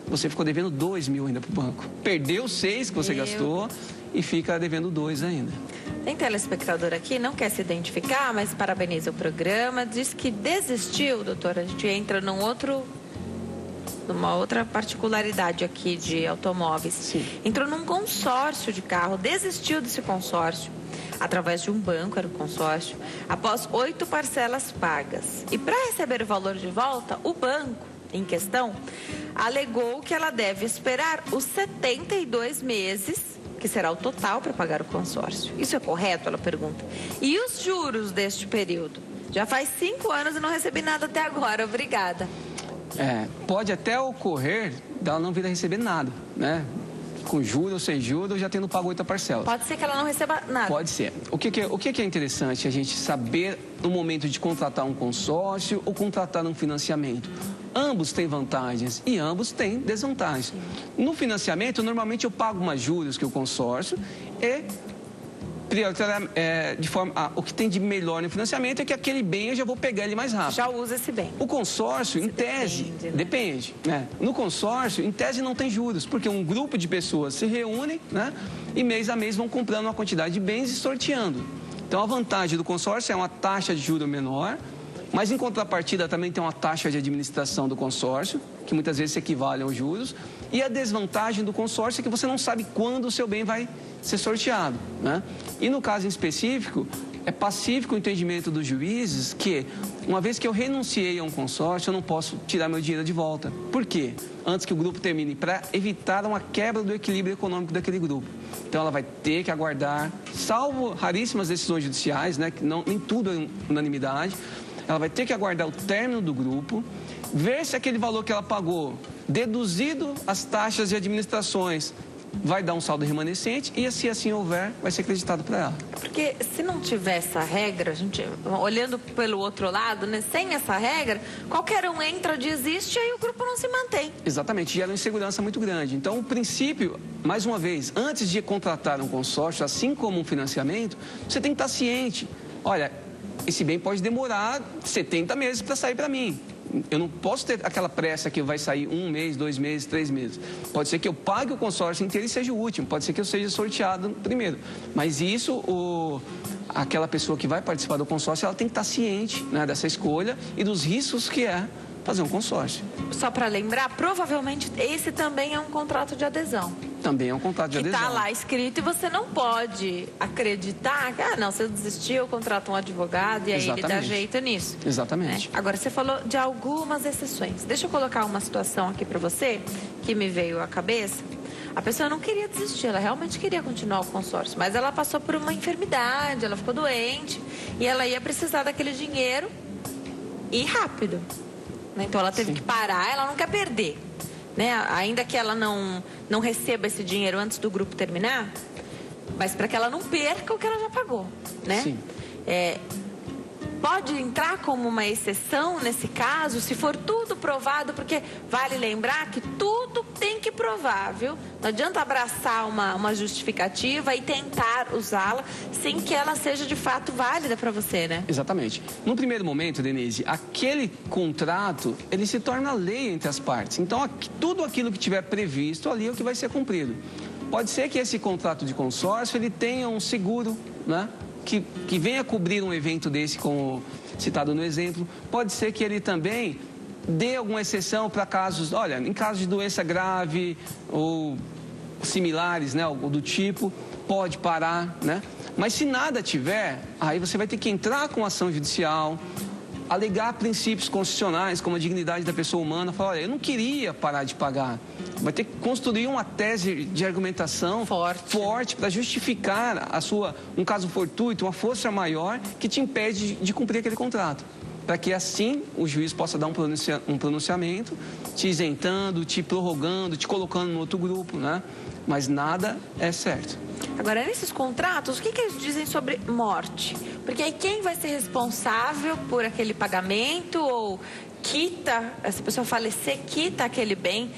Você ficou devendo 2 mil ainda para o banco. Perdeu 6 que você gastou e fica devendo 2 ainda. Tem telespectador aqui, não quer se identificar, mas parabeniza o programa. Diz que desistiu, doutora. A gente entra numa outra particularidade aqui de automóveis. Sim. Entrou num consórcio de carro, desistiu desse consórcio, através de um banco, era o consórcio, após 8 parcelas pagas. E para receber o valor de volta, o banco em questão alegou que ela deve esperar os 72 meses, que será o total para pagar o consórcio. Isso é correto? Ela pergunta. E os juros deste período? Já faz 5 anos e não recebi nada até agora. Obrigada. Pode até ocorrer dela não vir a receber nada, né? Com juros ou sem juros, já tendo pago 8 parcelas. Pode ser que ela não receba nada. Pode ser. O que é interessante a gente saber no momento de contratar um consórcio ou contratar um financiamento? Ambos têm vantagens e ambos têm desvantagens. No financiamento, normalmente eu pago mais juros que o consórcio e o que tem de melhor no financiamento é que aquele bem eu já vou pegar ele mais rápido. Já usa esse bem. O consórcio, em tese, depende, né? No consórcio, em tese não tem juros, porque um grupo de pessoas se reúne, né? E mês a mês vão comprando uma quantidade de bens e sorteando. Então a vantagem do consórcio é uma taxa de juros menor, mas em contrapartida também tem uma taxa de administração do consórcio, que muitas vezes se equivale aos juros. E a desvantagem do consórcio é que você não sabe quando o seu bem vai ser sorteado, né? E no caso em específico, é pacífico o entendimento dos juízes que, uma vez que eu renunciei a um consórcio, eu não posso tirar meu dinheiro de volta. Por quê? Antes que o grupo termine, para evitar uma quebra do equilíbrio econômico daquele grupo. Então ela vai ter que aguardar, salvo raríssimas decisões judiciais, né? Que nem tudo é unanimidade. Ela vai ter que aguardar o término do grupo, ver se aquele valor que ela pagou, deduzido as taxas de administrações, vai dar um saldo remanescente e, se assim houver, vai ser acreditado para ela. Porque se não tiver essa regra, a gente, olhando pelo outro lado, né, sem essa regra, qualquer um entra, desiste e aí o grupo não se mantém. Exatamente, gera uma insegurança muito grande. Então, o princípio, mais uma vez, antes de contratar um consórcio, assim como um financiamento, você tem que estar ciente. Olha, esse bem pode demorar 70 meses para sair para mim. Eu não posso ter aquela pressa que vai sair 1 mês, 2 meses, 3 meses. Pode ser que eu pague o consórcio inteiro e seja o último. Pode ser que eu seja sorteado primeiro. Mas isso, aquela pessoa que vai participar do consórcio, ela tem que estar ciente, né, dessa escolha e dos riscos que é fazer um consórcio. Só para lembrar, provavelmente esse também é um contrato de adesão. Também é um contrato de adesão. Que está lá escrito e você não pode acreditar que, não, se eu desistir, eu contrato um advogado e aí ele dá jeito nisso. Exatamente. Né? Agora, você falou de algumas exceções. Deixa eu colocar uma situação aqui para você que me veio à cabeça. A pessoa não queria desistir, ela realmente queria continuar o consórcio, mas ela passou por uma enfermidade, ela ficou doente e ela ia precisar daquele dinheiro e rápido. Então ela teve que parar, ela não quer perder, né? Ainda que ela não receba esse dinheiro antes do grupo terminar, mas para que ela não perca o que ela já pagou, né? Sim. Pode entrar como uma exceção nesse caso, se for tudo provado, porque vale lembrar que tudo tem que provar, viu? Não adianta abraçar uma justificativa e tentar usá-la sem que ela seja de fato válida para você, né? Exatamente. No primeiro momento, Denise, aquele contrato, ele se torna lei entre as partes. Então, tudo aquilo que tiver previsto ali é o que vai ser cumprido. Pode ser que esse contrato de consórcio, ele tenha um seguro, né? Que venha cobrir um evento desse, como citado no exemplo. Pode ser que ele também dê alguma exceção para casos, olha, em casos de doença grave ou similares, né, ou do tipo, pode parar, né? Mas se nada tiver, aí você vai ter que entrar com ação judicial, alegar princípios constitucionais, como a dignidade da pessoa humana, falar, olha, eu não queria parar de pagar. Vai ter que construir uma tese de argumentação forte para justificar um caso fortuito, uma força maior que te impede de cumprir aquele contrato. Para que assim o juiz possa dar um pronunciamento, te isentando, te prorrogando, te colocando no outro grupo, né? Mas nada é certo. Agora, nesses contratos, o que eles dizem sobre morte? Porque aí quem vai ser responsável por aquele pagamento ou quita, se a pessoa falecer, quita aquele bem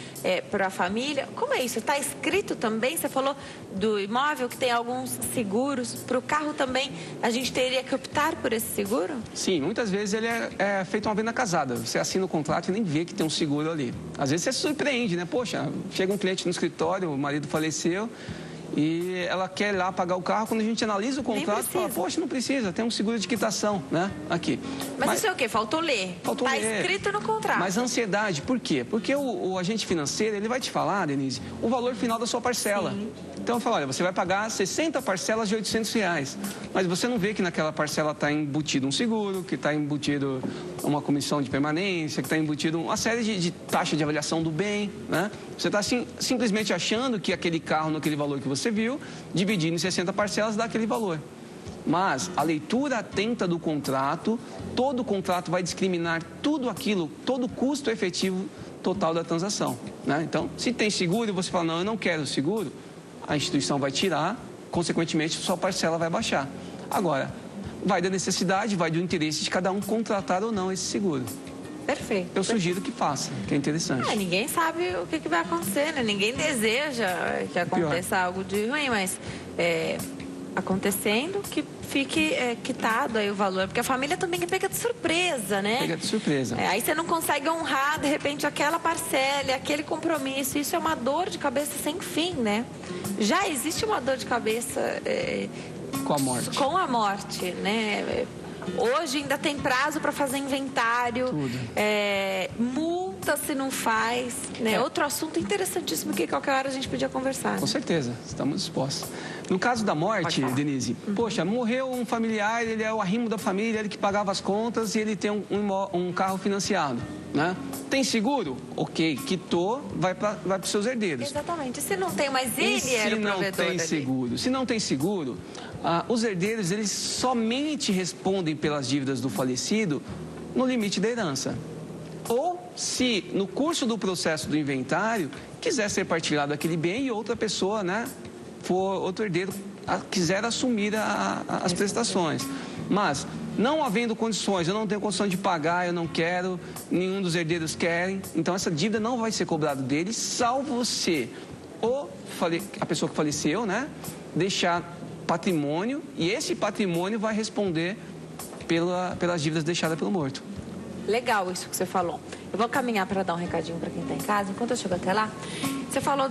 para a família? Como é isso? Está escrito também? Você falou do imóvel que tem alguns seguros. Para o carro também, a gente teria que optar por esse seguro? Sim, muitas vezes ele é feito uma venda casada. Você assina o contrato e nem vê que tem um seguro ali. Às vezes você se surpreende, né? Poxa, chega um cliente no escritório, o marido faleceu e ela quer ir lá pagar o carro. Quando a gente analisa o contrato, fala, poxa, não precisa, tem um seguro de quitação, né? Aqui. Mas isso é o quê? Faltou ler. Está escrito no contrato. Mas ansiedade, por quê? Porque o agente financeiro, ele vai te falar, Denise, o valor final da sua parcela. Sim. Então, fala, olha, você vai pagar 60 parcelas de R$800. Mas você não vê que naquela parcela está embutido um seguro, que está embutido uma comissão de permanência, que está embutido uma série de taxa de avaliação do bem, né? Você está simplesmente achando que aquele carro, naquele valor que você viu, dividido em 60 parcelas, dá aquele valor. Mas a leitura atenta do contrato, todo o contrato vai discriminar tudo aquilo, todo o custo efetivo total da transação, né? Então, se tem seguro e você fala, não, eu não quero seguro, a instituição vai tirar, consequentemente, sua parcela vai baixar. Agora, vai da necessidade, vai do interesse de cada um contratar ou não esse seguro. Perfeito. Eu sugiro que faça, que é interessante. Ninguém sabe o que vai acontecer, né? Ninguém deseja que aconteça algo de ruim, mas acontecendo, que fique quitado aí o valor. Porque a família também é pega de surpresa, né? Pega de surpresa. Aí você não consegue honrar, de repente, aquela parcela, aquele compromisso. Isso é uma dor de cabeça sem fim, né? Já existe uma dor de cabeça... Com a morte. Com a morte, né? Hoje ainda tem prazo para fazer inventário. Tudo. Multa se não faz, né? Outro assunto interessantíssimo que qualquer hora a gente podia conversar. Com certeza, estamos dispostos. No caso da morte, Denise, poxa, morreu um familiar, ele é o arrimo da família, ele que pagava as contas e ele tem um carro financiado, né? Tem seguro? Ok, quitou, vai para os seus herdeiros. Exatamente. Se não tem mais ele, era o provedor tem seguro? Se não tem seguro, os herdeiros, eles somente respondem pelas dívidas do falecido no limite da herança. Ou, se no curso do processo do inventário, quiser ser partilhado aquele bem e outra pessoa, né, for outro herdeiro, quiser assumir as prestações. Mas, não havendo condições, eu não tenho condição de pagar, eu não quero, nenhum dos herdeiros querem, então essa dívida não vai ser cobrada dele, salvo você, ou a pessoa que faleceu, né, deixar patrimônio, e esse patrimônio vai responder pelas dívidas deixadas pelo morto. Legal isso que você falou. Eu vou caminhar para dar um recadinho para quem está em casa. Enquanto eu chego até lá, você falou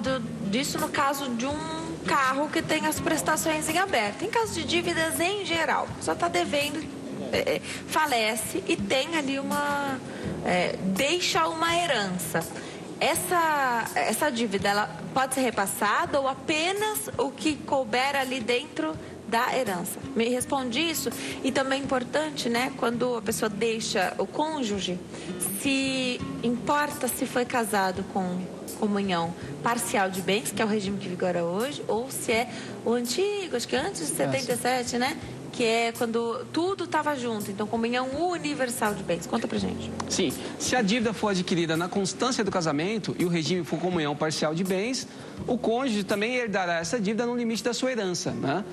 disso no caso de um carro que tem as prestações em aberto. Em caso de dívidas em geral, só está devendo, falece e tem ali deixa uma herança. Essa dívida, ela pode ser repassada ou apenas o que couber ali dentro da herança? Me responde isso. E também é importante, né, quando a pessoa deixa o cônjuge, se importa se foi casado com comunhão parcial de bens, que é o regime que vigora hoje, ou se é o antigo, acho que antes de 77, né? Que é quando tudo estava junto. Então, comunhão universal de bens. Conta pra gente. Sim. Se a dívida for adquirida na constância do casamento e o regime for comunhão parcial de bens, o cônjuge também herdará essa dívida no limite da sua herança, né?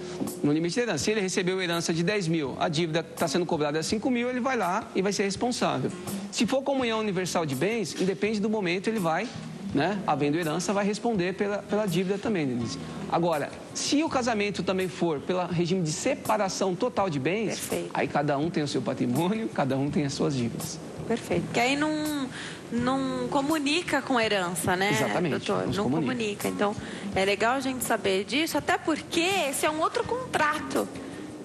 No limite da herança. Se ele recebeu herança de 10 mil, a dívida está sendo cobrada a 5 mil, ele vai lá e vai ser responsável. Se for comunhão universal de bens, independe do momento, ele vai, né, havendo herança, vai responder pela dívida também, Denise. Agora, se o casamento também for pelo regime de separação total de bens, perfeito, aí cada um tem o seu patrimônio, cada um tem as suas dívidas. Perfeito. Porque aí não comunica com herança, né? Exatamente. Doutor? Não comunica. Então, é legal a gente saber disso, até porque esse é um outro contrato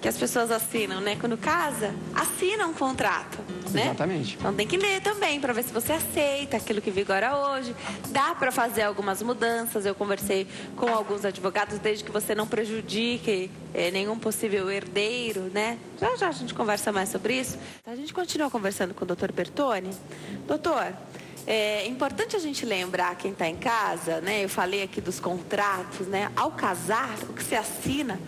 que as pessoas assinam, né? Quando casa, assina um contrato, né? Exatamente. Então tem que ler também para ver se você aceita aquilo que vigora hoje. Dá para fazer algumas mudanças. Eu conversei com alguns advogados, desde que você não prejudique nenhum possível herdeiro, né? Já a gente conversa mais sobre isso. A gente continua conversando com o doutor Bertoni. Doutor, é importante a gente lembrar quem está em casa, né? Eu falei aqui dos contratos, né? Ao casar, o que se assina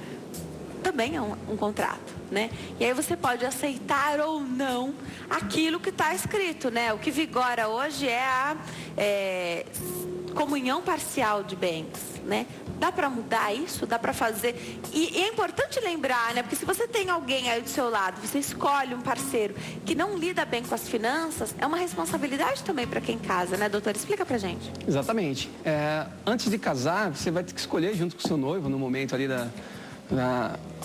também é um contrato, né? E aí você pode aceitar ou não aquilo que está escrito, né? O que vigora hoje é a comunhão parcial de bens, né? Dá para mudar isso? Dá para fazer? E é importante lembrar, né? Porque se você tem alguém aí do seu lado, você escolhe um parceiro que não lida bem com as finanças, é uma responsabilidade também para quem casa, né, doutor? Explica pra gente. Exatamente. Antes de casar, você vai ter que escolher junto com o seu noivo, no momento ali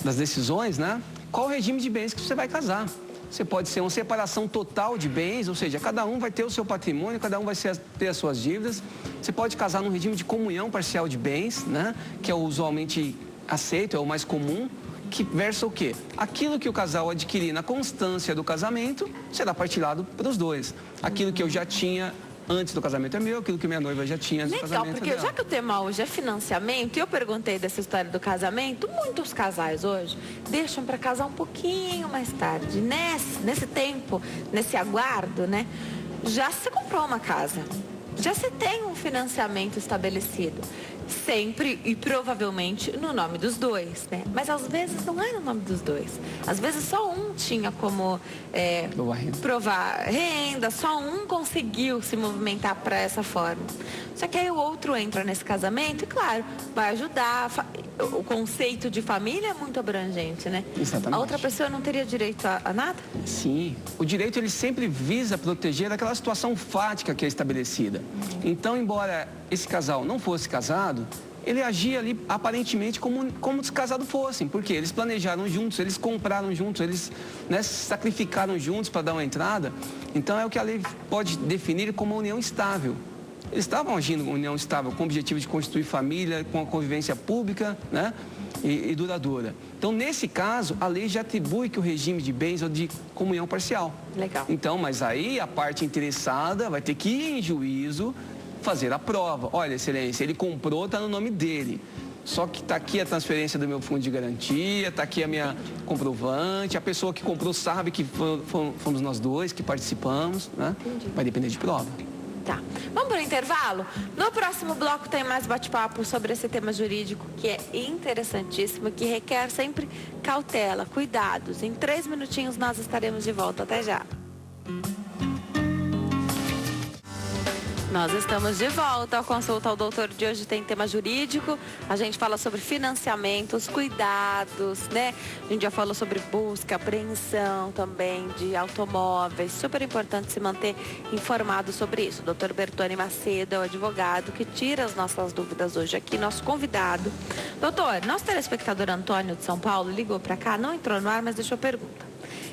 das decisões, né? Qual o regime de bens que você vai casar? Você pode ser uma separação total de bens, ou seja, cada um vai ter o seu patrimônio, cada um vai ter as suas dívidas. Você pode casar num regime de comunhão parcial de bens, né? Que é o usualmente aceito, é o mais comum, que versa o quê? Aquilo que o casal adquirir na constância do casamento será partilhado pelos dois. Aquilo que eu já tinha antes do casamento é meu, aquilo que minha noiva já tinha antes do casamento é dela. Legal, porque já que o tema hoje é financiamento, e eu perguntei dessa história do casamento, muitos casais hoje deixam para casar um pouquinho mais tarde. Nesse tempo, nesse aguardo, né? Já se comprou uma casa, já se tem um financiamento estabelecido. Sempre e provavelmente no nome dos dois, né? Mas às vezes não é no nome dos dois. Às vezes só um tinha como provar renda, só um conseguiu se movimentar para essa forma. Só que aí o outro entra nesse casamento e, claro, vai ajudar. O conceito de família é muito abrangente, né? Exatamente. A outra pessoa não teria direito a nada? Sim. O direito, ele sempre visa proteger aquela situação fática que é estabelecida. Então, embora esse casal não fosse casado, ele agia ali aparentemente como se casados fossem, porque eles planejaram juntos, eles compraram juntos, eles, né, se sacrificaram juntos para dar uma entrada. Então é o que a lei pode definir como uma união estável. Eles estavam agindo como união estável, com o objetivo de constituir família, com a convivência pública, né, e duradoura. Então, nesse caso, a lei já atribui que o regime de bens é de comunhão parcial. Legal. Então, mas aí a parte interessada vai ter que ir em juízo fazer a prova. Olha, excelência, ele comprou, está no nome dele. Só que está aqui a transferência do meu fundo de garantia, está aqui a minha comprovante, a pessoa que comprou sabe que fomos nós dois que participamos, né? Vai depender de prova. Tá. Vamos para o intervalo? No próximo bloco tem mais bate-papo sobre esse tema jurídico que é interessantíssimo, que requer sempre cautela, cuidados. Em 3 minutinhos nós estaremos de volta. Até já. Nós estamos de volta ao Consulta ao Doutor de hoje. Tem tema jurídico, a gente fala sobre financiamentos, cuidados, né? A gente já falou sobre busca, apreensão também de automóveis. Super importante se manter informado sobre isso. O Dr. Bertone Macedo é o advogado que tira as nossas dúvidas hoje aqui, nosso convidado. Doutor, nosso telespectador Antônio de São Paulo ligou para cá, não entrou no ar, mas deixou pergunta.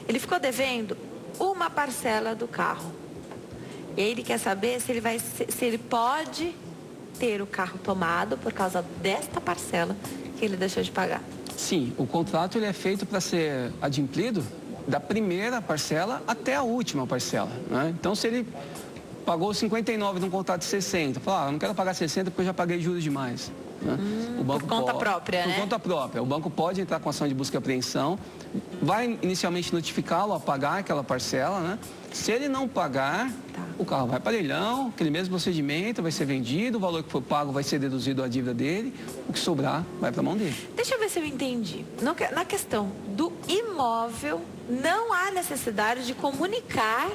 Ele ficou devendo uma parcela do carro. E aí ele quer saber se ele pode ter o carro tomado por causa desta parcela que ele deixou de pagar. Sim, o contrato ele é feito para ser adimplido da primeira parcela até a última parcela, né? Então, se ele pagou 59 num contrato de 60, fala, eu não quero pagar 60 porque eu já paguei juros demais. Né? O banco por conta própria, né? Por conta própria. O banco pode entrar com ação de busca e apreensão, vai inicialmente notificá-lo a pagar aquela parcela, né? Se ele não pagar, o carro vai para leilão, aquele mesmo procedimento, vai ser vendido, o valor que for pago vai ser deduzido da dívida dele, o que sobrar vai para a mão dele. Deixa eu ver se eu entendi. Na questão do imóvel, não há necessidade de comunicar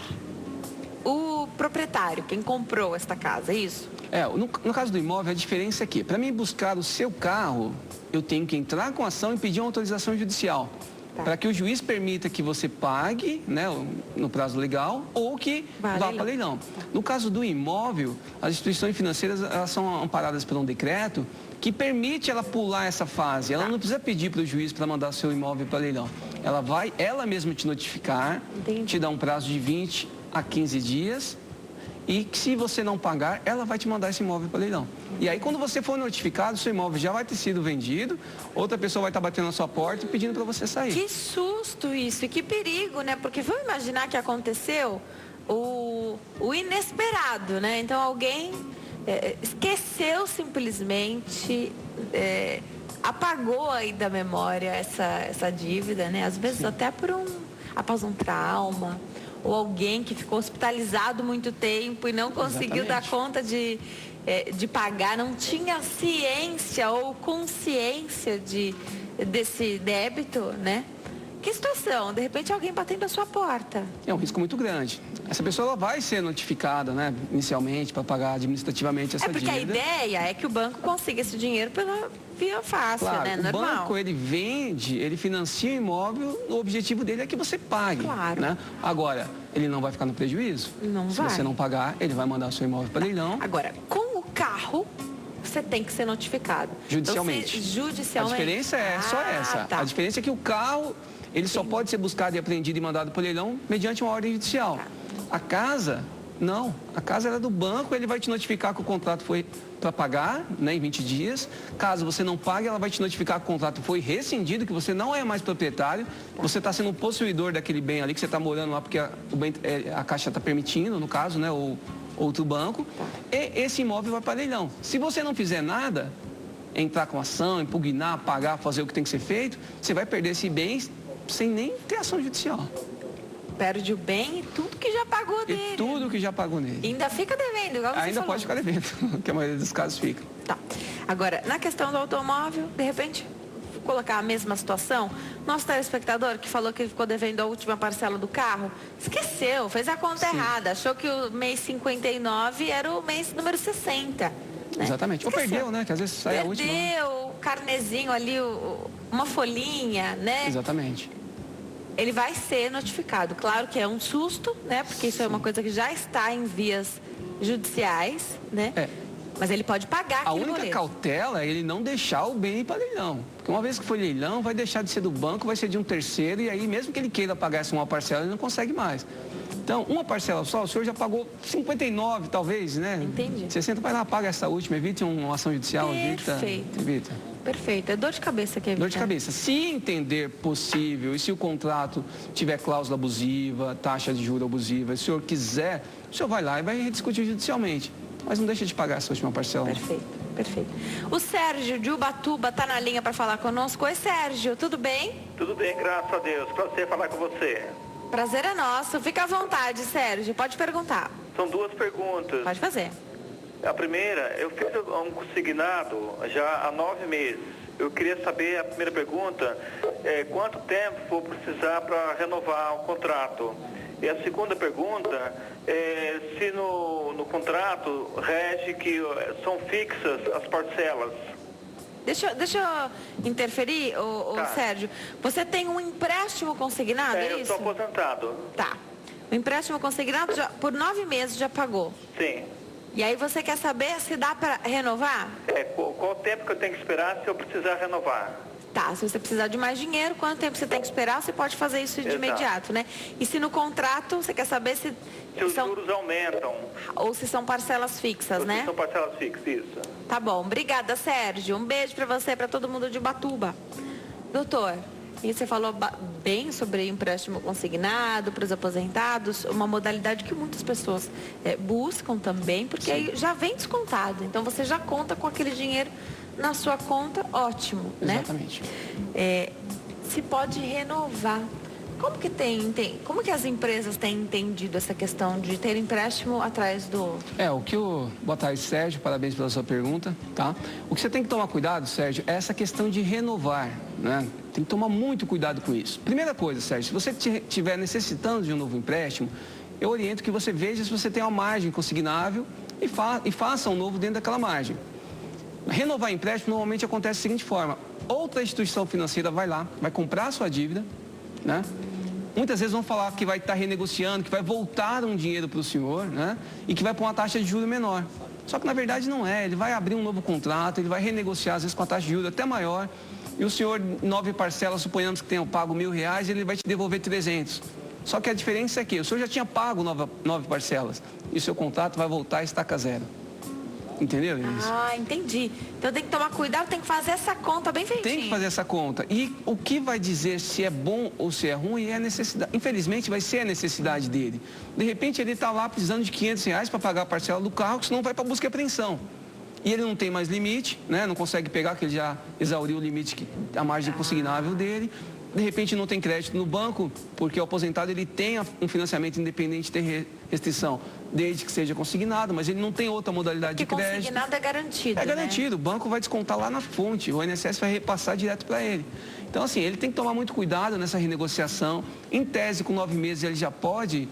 o proprietário, quem comprou esta casa, é isso? No caso do imóvel, a diferença é que, para mim buscar o seu carro, eu tenho que entrar com ação e pedir uma autorização judicial. Para que o juiz permita que você pague, né, no prazo legal, ou que vá para leilão. No caso do imóvel, as instituições financeiras elas são amparadas por um decreto que permite ela pular essa fase. Ela não precisa pedir para o juiz para mandar seu imóvel para leilão. Ela vai, ela mesma te notificar, te dar um prazo de 20 a 15 dias, e que se você não pagar, ela vai te mandar esse imóvel para leilão. E aí, quando você for notificado, seu imóvel já vai ter sido vendido, outra pessoa vai estar batendo na sua porta e pedindo para você sair. Que susto isso, e que perigo, né? Porque vamos imaginar que aconteceu o inesperado, né? Então, alguém esqueceu simplesmente, apagou aí da memória essa dívida, né? Às vezes até após um trauma, ou alguém que ficou hospitalizado muito tempo e não conseguiu dar conta de pagar, não tinha ciência ou consciência desse débito, né? Que situação? De repente alguém batendo a sua porta. É um risco muito grande. Essa pessoa ela vai ser notificada, né, inicialmente, para pagar administrativamente essa dívida. Porque a ideia é que o banco consiga esse dinheiro pela via fácil, claro, né? O normal. banco, ele vende, ele financia o imóvel, o objetivo dele é que você pague. Claro. Né? Agora, ele não vai ficar no prejuízo? Não Se vai. você não pagar, ele vai mandar o seu imóvel para leilão. Agora, com o carro, você tem que ser notificado. Judicialmente. Então, judicialmente. A diferença é só essa. Tá. A diferença é que o carro, ele só pode ser buscado e apreendido e mandado para leilão mediante uma ordem judicial. A casa, não. A casa era do banco, ele vai te notificar que o contrato foi para pagar, né, em 20 dias. Caso você não pague, ela vai te notificar que o contrato foi rescindido, que você não é mais proprietário, você está sendo um possuidor daquele bem ali, que você está morando lá porque a Caixa está permitindo, no caso, né, ou outro banco. E esse imóvel vai para leilão. Se você não fizer nada, entrar com ação, impugnar, pagar, fazer o que tem que ser feito, você vai perder esse bem sem nem ter ação judicial. Perde o bem e tudo que já pagou dele. E tudo que já pagou nele. E ainda fica devendo, igual você ainda falou. pode ficar devendo, que a maioria dos casos fica. Tá. Agora, na questão do automóvel, de repente, vou colocar a mesma situação. Nosso telespectador que falou que ficou devendo a última parcela do carro, esqueceu, fez a conta errada. Achou que o mês 59 era o mês número 60. Né? Exatamente. Ou perdeu, né? Que às vezes sai a última. Perdeu o carnezinho ali, uma folhinha, né? Exatamente. Ele vai ser notificado. Claro que é um susto, né? Porque isso é uma coisa que já está em vias judiciais, né? Mas ele pode pagar A aquele única boleto. cautela é ele não deixar o bem ir para leilão. Porque uma vez que for leilão, vai deixar de ser do banco, vai ser de um terceiro, e aí mesmo que ele queira pagar essa uma parcela, ele não consegue mais. Então, uma parcela só, o senhor já pagou 59, talvez, né? Entendi. 60, vai lá, paga essa última, evite uma ação judicial, Perfeito. evita. Perfeito. É dor de cabeça que evita. Dor de cabeça. Se entender possível e se o contrato tiver cláusula abusiva, taxa de juros abusiva, se o senhor quiser, o senhor vai lá e vai rediscutir judicialmente. Mas não deixa de pagar essa última parcela. Perfeito, perfeito. O Sérgio de Ubatuba está na linha para falar conosco. Oi, Sérgio, tudo bem? Tudo bem, graças a Deus. Prazer falar com você. Prazer é nosso. Fica à vontade, Sérgio. Pode perguntar. São duas perguntas. Pode fazer. A primeira, eu fiz um consignado já há 9 meses. Eu queria saber, a primeira pergunta, quanto tempo vou precisar para renovar o contrato? E a segunda pergunta, se no contrato rege que são fixas as parcelas. Deixa eu interferir, Tá. Sérgio. Você tem um empréstimo consignado, é Eu isso? estou aposentado. Tá. O empréstimo consignado por 9 meses já pagou. Sim. E aí você quer saber se dá para renovar? Qual o tempo que eu tenho que esperar se eu precisar renovar? Tá, se você precisar de mais dinheiro, quanto tempo você tem que esperar, você pode fazer isso de Exato. imediato, né? E se no contrato você quer saber se Se os juros aumentam. ou se são parcelas fixas, Ou né? se são parcelas fixas, isso. Tá bom, obrigada, Sérgio. Um beijo para você, para todo mundo de Ubatuba. Doutor, e você falou bem sobre empréstimo consignado para os aposentados, uma modalidade que muitas pessoas buscam também, porque aí já vem descontado. Então você já conta com aquele dinheiro na sua conta, ótimo, né? Exatamente. Se pode renovar. Como que as empresas têm entendido essa questão de ter empréstimo atrás do outro? Boa tarde, Sérgio, parabéns pela sua pergunta, tá? O que você tem que tomar cuidado, Sérgio, é essa questão de renovar, né? Tem que tomar muito cuidado com isso. Primeira coisa, Sérgio, se você estiver necessitando de um novo empréstimo, eu oriento que você veja se você tem uma margem consignável e faça um novo dentro daquela margem. Renovar empréstimo normalmente acontece da seguinte forma: outra instituição financeira vai lá, vai comprar a sua dívida, né? Muitas vezes vão falar que vai estar renegociando, que vai voltar um dinheiro para o senhor, né? E que vai pôr uma taxa de juros menor. Só que na verdade não é. Ele vai abrir um novo contrato, ele vai renegociar às vezes com a taxa de juros até maior. E o senhor, 9 parcelas, suponhamos que tenha pago R$1.000, ele vai te devolver 300. Só que a diferença é que o senhor já tinha pago 9 parcelas e o seu contrato vai voltar a estaca zero. Entendeu, Denise? Ah, entendi. Então tem que tomar cuidado, tem que fazer essa conta bem feitinha. Tem que fazer essa conta. E o que vai dizer se é bom ou se é ruim é a necessidade. Infelizmente vai ser a necessidade dele. De repente ele está lá precisando de R$500 para pagar a parcela do carro, que senão vai para busca e apreensão. E ele não tem mais limite, né? Não consegue pegar, porque ele já exauriu o limite, a margem consignável dele. De repente não tem crédito no banco, porque o aposentado ele tem um financiamento independente, tem restrição, desde que seja consignado, mas ele não tem outra modalidade de crédito. Consignado é garantido, É garantido, né? O banco vai descontar lá na fonte, o INSS vai repassar direto para ele. Então, assim, ele tem que tomar muito cuidado nessa renegociação. Em tese, com 9 meses, ele já pode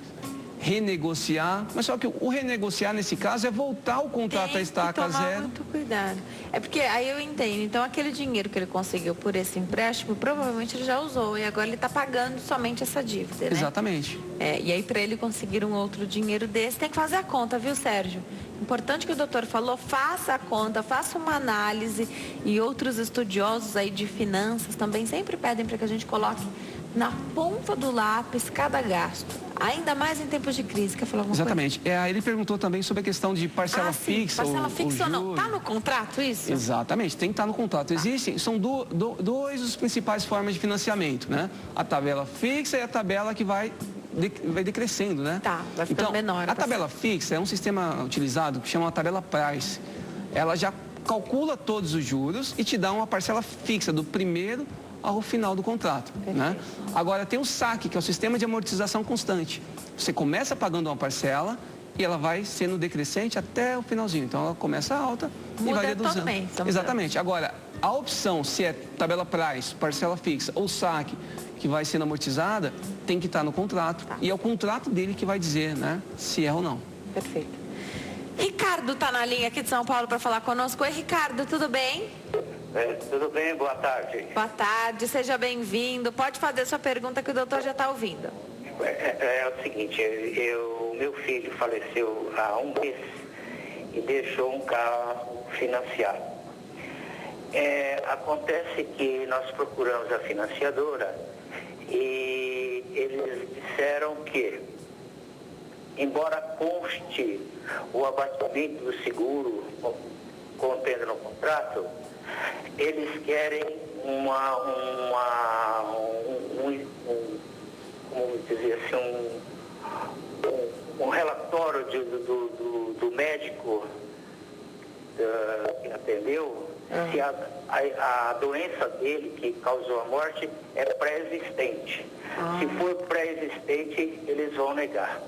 renegociar, mas só que o renegociar nesse caso é voltar o contrato a estaca tomar zero. muito cuidado. É porque aí eu entendo. Então aquele dinheiro que ele conseguiu por esse empréstimo, provavelmente ele já usou e agora ele está pagando somente essa dívida, né? Exatamente. E aí para ele conseguir um outro dinheiro desse, tem que fazer a conta, viu, Sérgio? Importante que o doutor falou, faça a conta, faça uma análise, e outros estudiosos aí de finanças também sempre pedem para que a gente coloque na ponta do lápis cada gasto. Ainda mais em tempos de crise. Quer falar alguma Exatamente. Ele perguntou também sobre a questão de parcela fixa. Parcela fixa ou não? juros. Está no contrato isso? Exatamente, tem que estar no contrato. Existem, são dois os principais formas de financiamento, né? A tabela fixa e a tabela que vai decrescendo, né? Tá, vai ficando menor. A tabela fixa é um sistema utilizado que chama tabela price. Ela já calcula todos os juros e te dá uma parcela fixa do primeiro ao final do contrato, né? Agora tem o saque, que é o sistema de amortização constante. Você começa pagando uma parcela e ela vai sendo decrescente até o finalzinho. Então ela começa alta e vai reduzindo. Também, exatamente. Agora, a opção se é tabela price, parcela fixa ou saque, que vai sendo amortizada, tem que estar no contrato. E é o contrato dele que vai dizer, né, se é ou não. Perfeito. Ricardo está na linha aqui de São Paulo para falar conosco. Oi, Ricardo, tudo bem? Tudo bem, boa tarde. Boa tarde, seja bem-vindo. Pode fazer sua pergunta que o doutor já está ouvindo. É o seguinte, meu filho faleceu há um mês e deixou um carro financiado. Acontece que nós procuramos a financiadora e eles disseram que, embora conste o abatimento do seguro contendo no contrato, eles querem como dizer assim, um relatório do médico que atendeu, se a doença dele que causou a morte é pré-existente. Se for pré-existente, eles vão negar.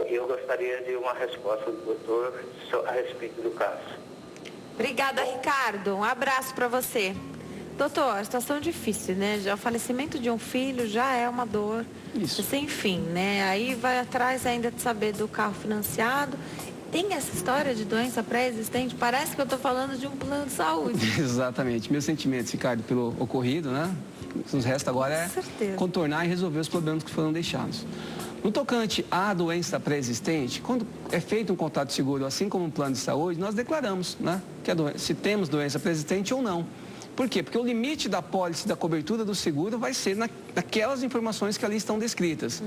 Eu gostaria de uma resposta do doutor a respeito do caso. Obrigada, Ricardo. Um abraço para você. Doutor, a situação é difícil, né? Já o falecimento de um filho já é uma dor. Isso. Sem fim, né? Aí vai atrás ainda de saber do carro financiado. Tem essa história de doença pré-existente? Parece que eu estou falando de um plano de saúde. Exatamente. Meus sentimentos, Ricardo, pelo ocorrido, né? O que nos resta agora é contornar e resolver os problemas que foram deixados. No tocante à doença pré-existente, quando é feito um contrato de seguro, assim como um plano de saúde, nós declaramos, né, que se temos doença pré-existente ou não. Por quê? Porque o limite da pólice da cobertura do seguro vai ser naquelas informações que ali estão descritas.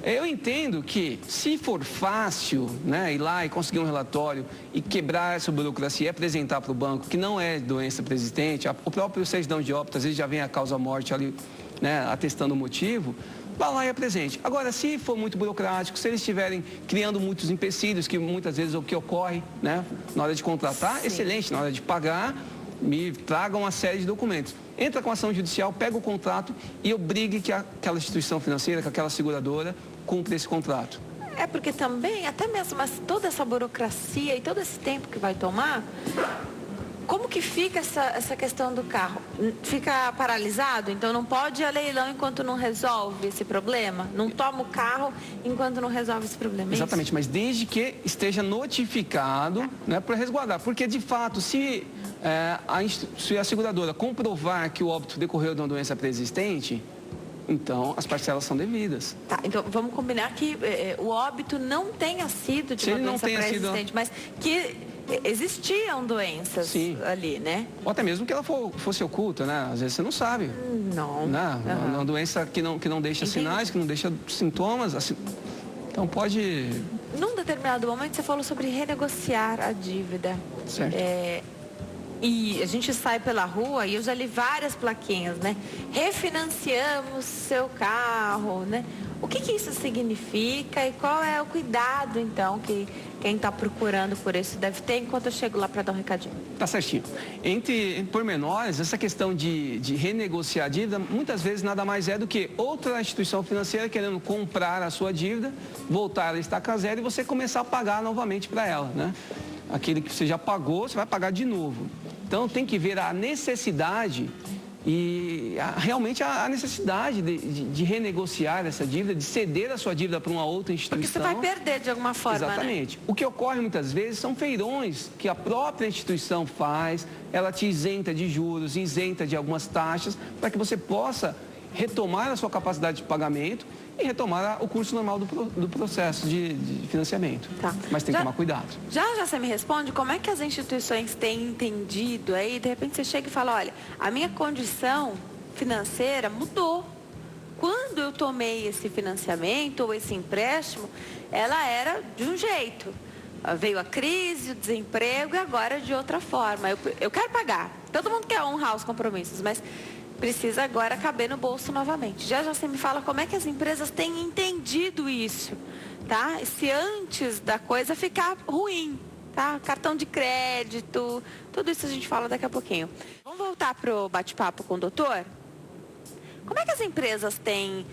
Eu entendo que, se for fácil, né, ir lá e conseguir um relatório e quebrar essa burocracia e apresentar para o banco que não é doença pré-existente, o próprio certidão de óbito, às vezes já vem a causa-morte ali, né, atestando o motivo, vá lá e apresente. Agora, se for muito burocrático, se eles estiverem criando muitos empecilhos, que muitas vezes é o que ocorre, né, na hora de contratar, excelente, na hora de pagar, me tragam uma série de documentos. Entra com ação judicial, pega o contrato e obrigue que aquela instituição financeira, que aquela seguradora, cumpra esse contrato. É porque também, até mesmo toda essa burocracia e todo esse tempo que vai tomar, como que fica essa questão do carro? Fica paralisado? Então não pode ir a leilão enquanto não resolve esse problema? Não toma o carro enquanto não resolve esse problema? Exatamente, mas desde que esteja notificado, né, para resguardar. Porque, de fato, se a seguradora comprovar que o óbito decorreu de uma doença pré-existente, então as parcelas são devidas. Tá, então vamos combinar que o óbito não tenha sido de uma doença pré-existente, mas que existiam doenças ali, né? Ou até mesmo que ela fosse oculta, né? Às vezes você não sabe. Não. Né? Uma doença que não deixa sinais, que não deixa sintomas. Assim, então pode... Num determinado momento você falou sobre renegociar a dívida. Certo. E a gente sai pela rua e eu já li várias plaquinhas, né? Refinanciamos seu carro, né? O que isso significa e qual é o cuidado, então, que quem está procurando por isso deve ter enquanto eu chego lá para dar um recadinho? Tá certinho. Entre pormenores, essa questão de renegociar a dívida, muitas vezes nada mais é do que outra instituição financeira querendo comprar a sua dívida, voltar a estacar zero e você começar a pagar novamente para ela, né? Aquele que você já pagou, você vai pagar de novo. Então, tem que ver a necessidade e realmente a necessidade de renegociar essa dívida, de ceder a sua dívida para uma outra instituição. Porque você vai perder de alguma forma, exatamente. Né? O que ocorre muitas vezes são feirões que a própria instituição faz, ela te isenta de juros, isenta de algumas taxas, para que você possa retomar a sua capacidade de pagamento e retomar o curso normal do processo de financiamento. Tá. Mas tem que tomar cuidado. Já você me responde como é que as instituições têm entendido aí, de repente você chega e fala, olha, a minha condição financeira mudou. Quando eu tomei esse financiamento ou esse empréstimo, ela era de um jeito. Veio a crise, o desemprego e agora é de outra forma. Eu quero pagar. Todo mundo quer honrar os compromissos, mas precisa agora caber no bolso novamente. Já você me fala como é que as empresas têm entendido isso, tá? Se antes da coisa ficar ruim, tá? Cartão de crédito, tudo isso a gente fala daqui a pouquinho. Vamos voltar pro bate-papo com o doutor? Como é que as empresas têm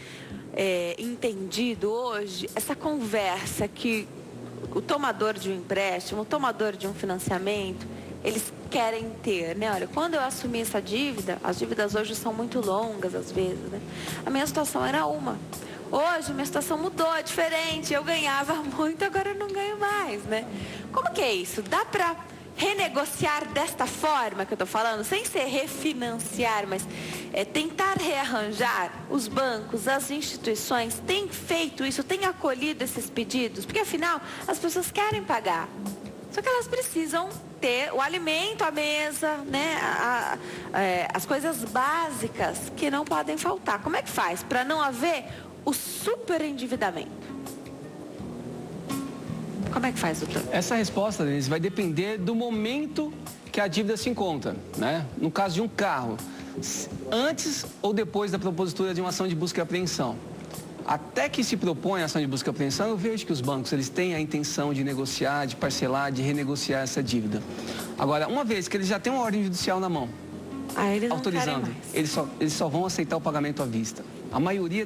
entendido hoje essa conversa que o tomador de um empréstimo, o tomador de um financiamento, eles querem ter, né? Olha, quando eu assumi essa dívida, as dívidas hoje são muito longas às vezes, né? A minha situação era uma. Hoje minha situação mudou, é diferente. Eu ganhava muito, agora eu não ganho mais, né? Como que é isso? Dá para renegociar desta forma que eu tô falando, sem ser refinanciar, mas tentar rearranjar? Os bancos, as instituições têm feito isso, têm acolhido esses pedidos? Porque afinal, as pessoas querem pagar. Só que elas precisam ter o alimento à mesa, né? As coisas básicas que não podem faltar. Como é que faz para não haver o superendividamento? Como é que faz, doutor? Essa resposta, Denise, vai depender do momento que a dívida se encontra, né? No caso de um carro, antes ou depois da propositura de uma ação de busca e apreensão. Até que se propõe a ação de busca e apreensão, eu vejo que os bancos eles têm a intenção de negociar, de parcelar, de renegociar essa dívida. Agora, uma vez que eles já têm uma ordem judicial na mão, eles não autorizando, eles só vão aceitar o pagamento à vista. A maioria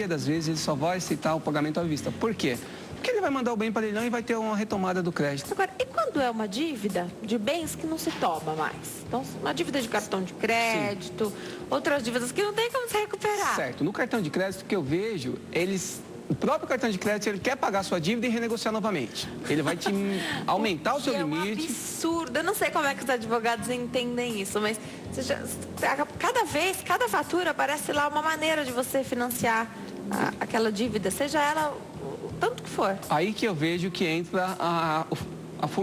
das vezes eles só vão aceitar o pagamento à vista. Por quê? Porque ele vai mandar o bem para leilão e vai ter uma retomada do crédito. Agora, e quando é uma dívida de bens que não se toma mais? Então, uma dívida de cartão de crédito, outras dívidas que não tem como se recuperar. Certo. No cartão de crédito que eu vejo, o próprio cartão de crédito, ele quer pagar a sua dívida e renegociar novamente. Ele vai te aumentar o seu limite. É um absurdo. Eu não sei como é que os advogados entendem isso, mas cada fatura aparece lá uma maneira de você financiar aquela dívida, seja ela tanto que for. Aí que eu vejo que entra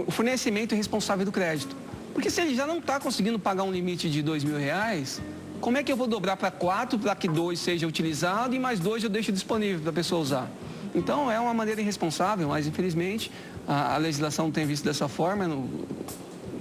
o fornecimento responsável do crédito. Porque se ele já não está conseguindo pagar um limite de R$2.000, como é que eu vou dobrar para 4 para que 2 seja utilizado e mais 2 eu deixo disponível para a pessoa usar? Então é uma maneira irresponsável, mas infelizmente a legislação tem visto dessa forma.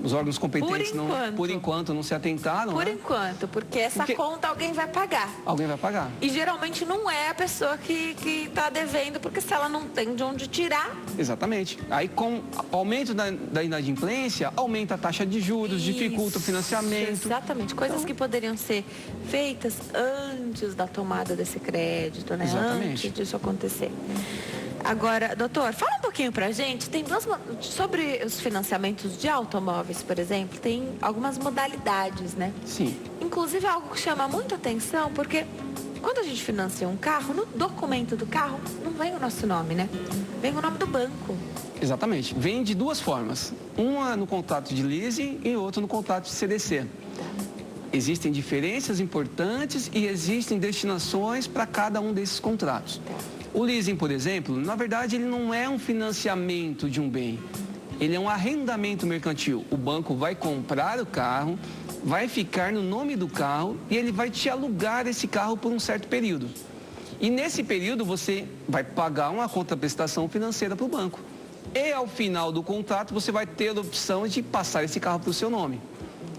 Os órgãos competentes, por enquanto, não se atentaram. Por enquanto, porque conta alguém vai pagar. Alguém vai pagar. E geralmente não é a pessoa que está devendo, porque se ela não tem de onde tirar... Exatamente. Aí com o aumento da inadimplência, aumenta a taxa de juros, dificulta o financiamento. Exatamente. Coisas que poderiam ser feitas antes da tomada desse crédito, né? Exatamente. Antes disso acontecer. Agora, doutor, fala um pouquinho pra gente, sobre os financiamentos de automóveis, por exemplo, tem algumas modalidades, né? Sim. Inclusive algo que chama muita atenção, porque quando a gente financia um carro, no documento do carro não vem o nosso nome, né? Vem o nome do banco. Exatamente. Vem de duas formas. Uma no contrato de leasing e outra no contrato de CDC. Existem diferenças importantes e existem destinações para cada um desses contratos. O leasing, por exemplo, na verdade ele não é um financiamento de um bem, ele é um arrendamento mercantil. O banco vai comprar o carro, vai ficar no nome do carro e ele vai te alugar esse carro por um certo período. E nesse período você vai pagar uma contraprestação financeira para o banco. E ao final do contrato você vai ter a opção de passar esse carro para o seu nome.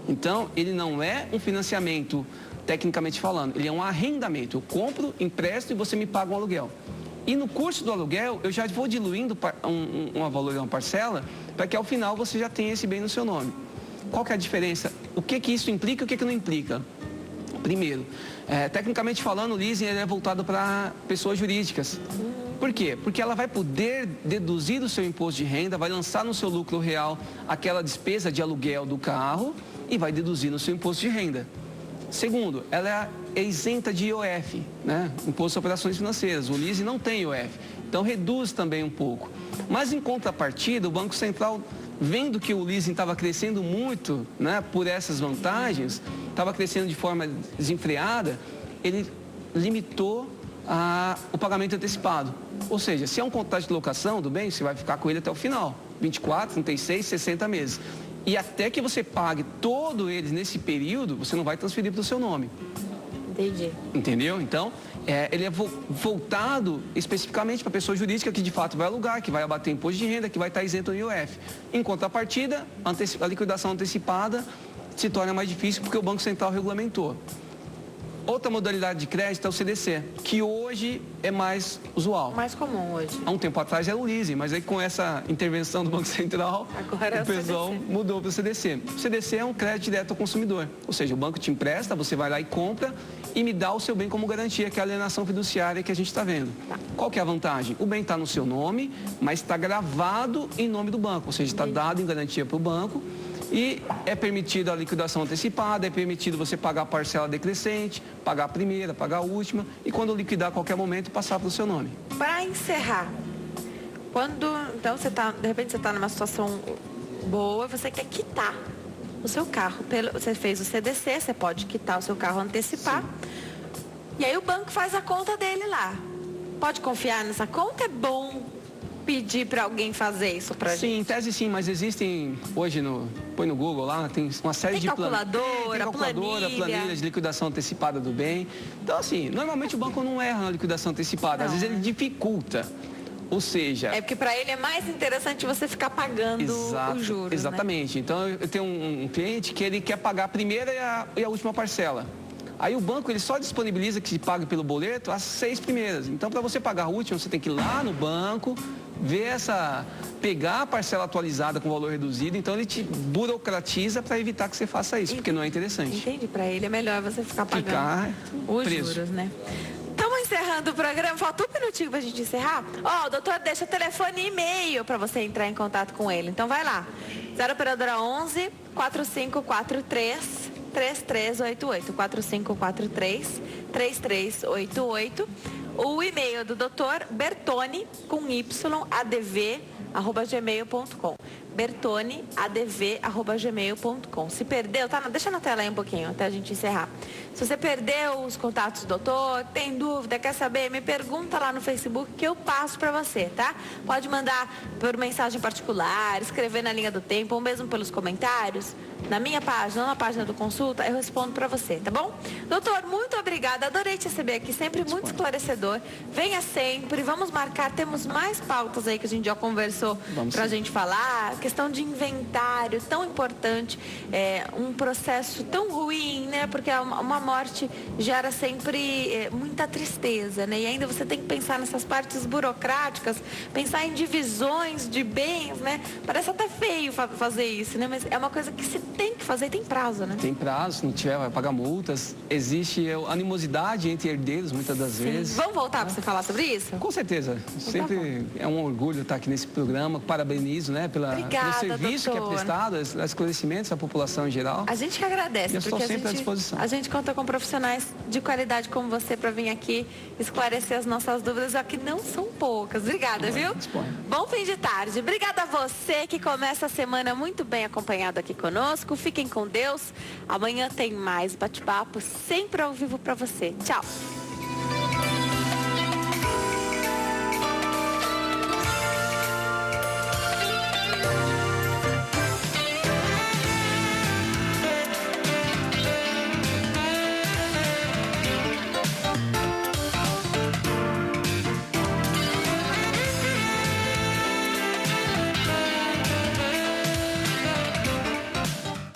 Então ele não é um financiamento, tecnicamente falando, ele é um arrendamento. Eu compro, empresto e você me paga um aluguel. E no curso do aluguel, eu já vou diluindo uma parcela, para que ao final você já tenha esse bem no seu nome. Qual que é a diferença? O que isso implica e o que não implica? Primeiro, tecnicamente falando, o leasing é voltado para pessoas jurídicas. Por quê? Porque ela vai poder deduzir do seu imposto de renda, vai lançar no seu lucro real aquela despesa de aluguel do carro e vai deduzir no seu imposto de renda. Segundo, ela é isenta de IOF, né? Imposto de Operações Financeiras. O leasing não tem IOF, então reduz também um pouco. Mas em contrapartida, o Banco Central, vendo que o leasing estava crescendo muito, né, por essas vantagens, estava crescendo de forma desenfreada, ele limitou o pagamento antecipado. Ou seja, se é um contrato de locação do bem, você vai ficar com ele até o final, 24, 36, 60 meses. E até que você pague todo ele nesse período, você não vai transferir para o seu nome. Entendi. Entendeu? Então, ele é voltado especificamente para a pessoa jurídica que de fato vai alugar, que vai abater imposto de renda, que vai estar isento no IOF. Em contrapartida, a liquidação antecipada se torna mais difícil porque o Banco Central regulamentou. Outra modalidade de crédito é o CDC, que hoje é mais usual. Mais comum hoje. Há um tempo atrás era o leasing, mas aí com essa intervenção do Banco Central, o pessoal mudou para o CDC. O CDC é um crédito direto ao consumidor, ou seja, o banco te empresta, você vai lá e compra e me dá o seu bem como garantia, que é a alienação fiduciária que a gente está vendo. Qual que é a vantagem? O bem está no seu nome, mas está gravado em nome do banco, ou seja, está dado em garantia para o banco. E é permitida a liquidação antecipada, é permitido você pagar a parcela decrescente, pagar a primeira, pagar a última e quando liquidar a qualquer momento passar para o seu nome. Para encerrar, então de repente você está numa situação boa, você quer quitar o seu carro, você fez o CDC, você pode quitar o seu carro, antecipar. Sim. E aí o banco faz a conta dele lá. Pode confiar nessa conta? É bom pedir para alguém fazer isso para gente? Sim, em tese sim, mas existem, hoje, põe no Google lá, tem uma série de calculadora, planilha de liquidação antecipada do bem. Então, assim, normalmente o banco não erra na liquidação antecipada, às vezes ele dificulta. Ou seja... É porque para ele é mais interessante você ficar pagando os juros, exatamente. Né? Então, eu tenho um cliente que ele quer pagar a primeira e a última parcela. Aí o banco ele só disponibiliza que se pague pelo boleto as 6 primeiras. Então, para você pagar a última, você tem que ir lá no banco, pegar a parcela atualizada com valor reduzido. Então, ele te burocratiza para evitar que você faça isso, porque não é interessante. Entendi. Para ele é melhor você ficar pagando os juros, né? Estamos encerrando o programa. Falta um minutinho para a gente encerrar. O doutor deixa telefone e e-mail para você entrar em contato com ele. Então, vai lá. 0 operadora 11 4543 3388, 4543-3388. O e-mail do Dr. Bertoni, com Y, adv@gmail.com. bertoni@gmail.com. Se perdeu, tá? Deixa na tela aí um pouquinho, até a gente encerrar. Se você perdeu os contatos do doutor, tem dúvida, quer saber, me pergunta lá no Facebook que eu passo para você, tá? Pode mandar por mensagem particular, escrever na linha do tempo, ou mesmo pelos comentários, na minha página, ou na página do Consulta, eu respondo para você, tá bom? Doutor, muito obrigada, adorei te receber aqui, sempre muito esclarecedor. Venha sempre, vamos marcar, temos mais pautas aí que a gente já conversou pra gente falar, questão de inventário, tão importante, um processo tão ruim, né? Porque uma morte gera sempre muita tristeza, né? E ainda você tem que pensar nessas partes burocráticas, pensar em divisões de bens, né? Parece até feio fazer isso, né? Mas é uma coisa que se tem que fazer e tem prazo, né? Tem prazo, se não tiver, vai pagar multas. Existe animosidade entre herdeiros, muitas das vezes. Vamos voltar para você falar sobre isso? Com certeza. Sempre é um orgulho estar aqui nesse programa. Parabenizo, né? Pelo serviço que é prestado, esclarecimentos à população em geral. A gente que agradece. Eu estou sempre à disposição. A gente conta com profissionais de qualidade como você para vir aqui esclarecer as nossas dúvidas, que não são poucas. Obrigada, viu? Disponha. Bom fim de tarde. Obrigada a você que começa a semana muito bem acompanhado aqui conosco. Fiquem com Deus. Amanhã tem mais bate-papo, sempre ao vivo para você. Tchau.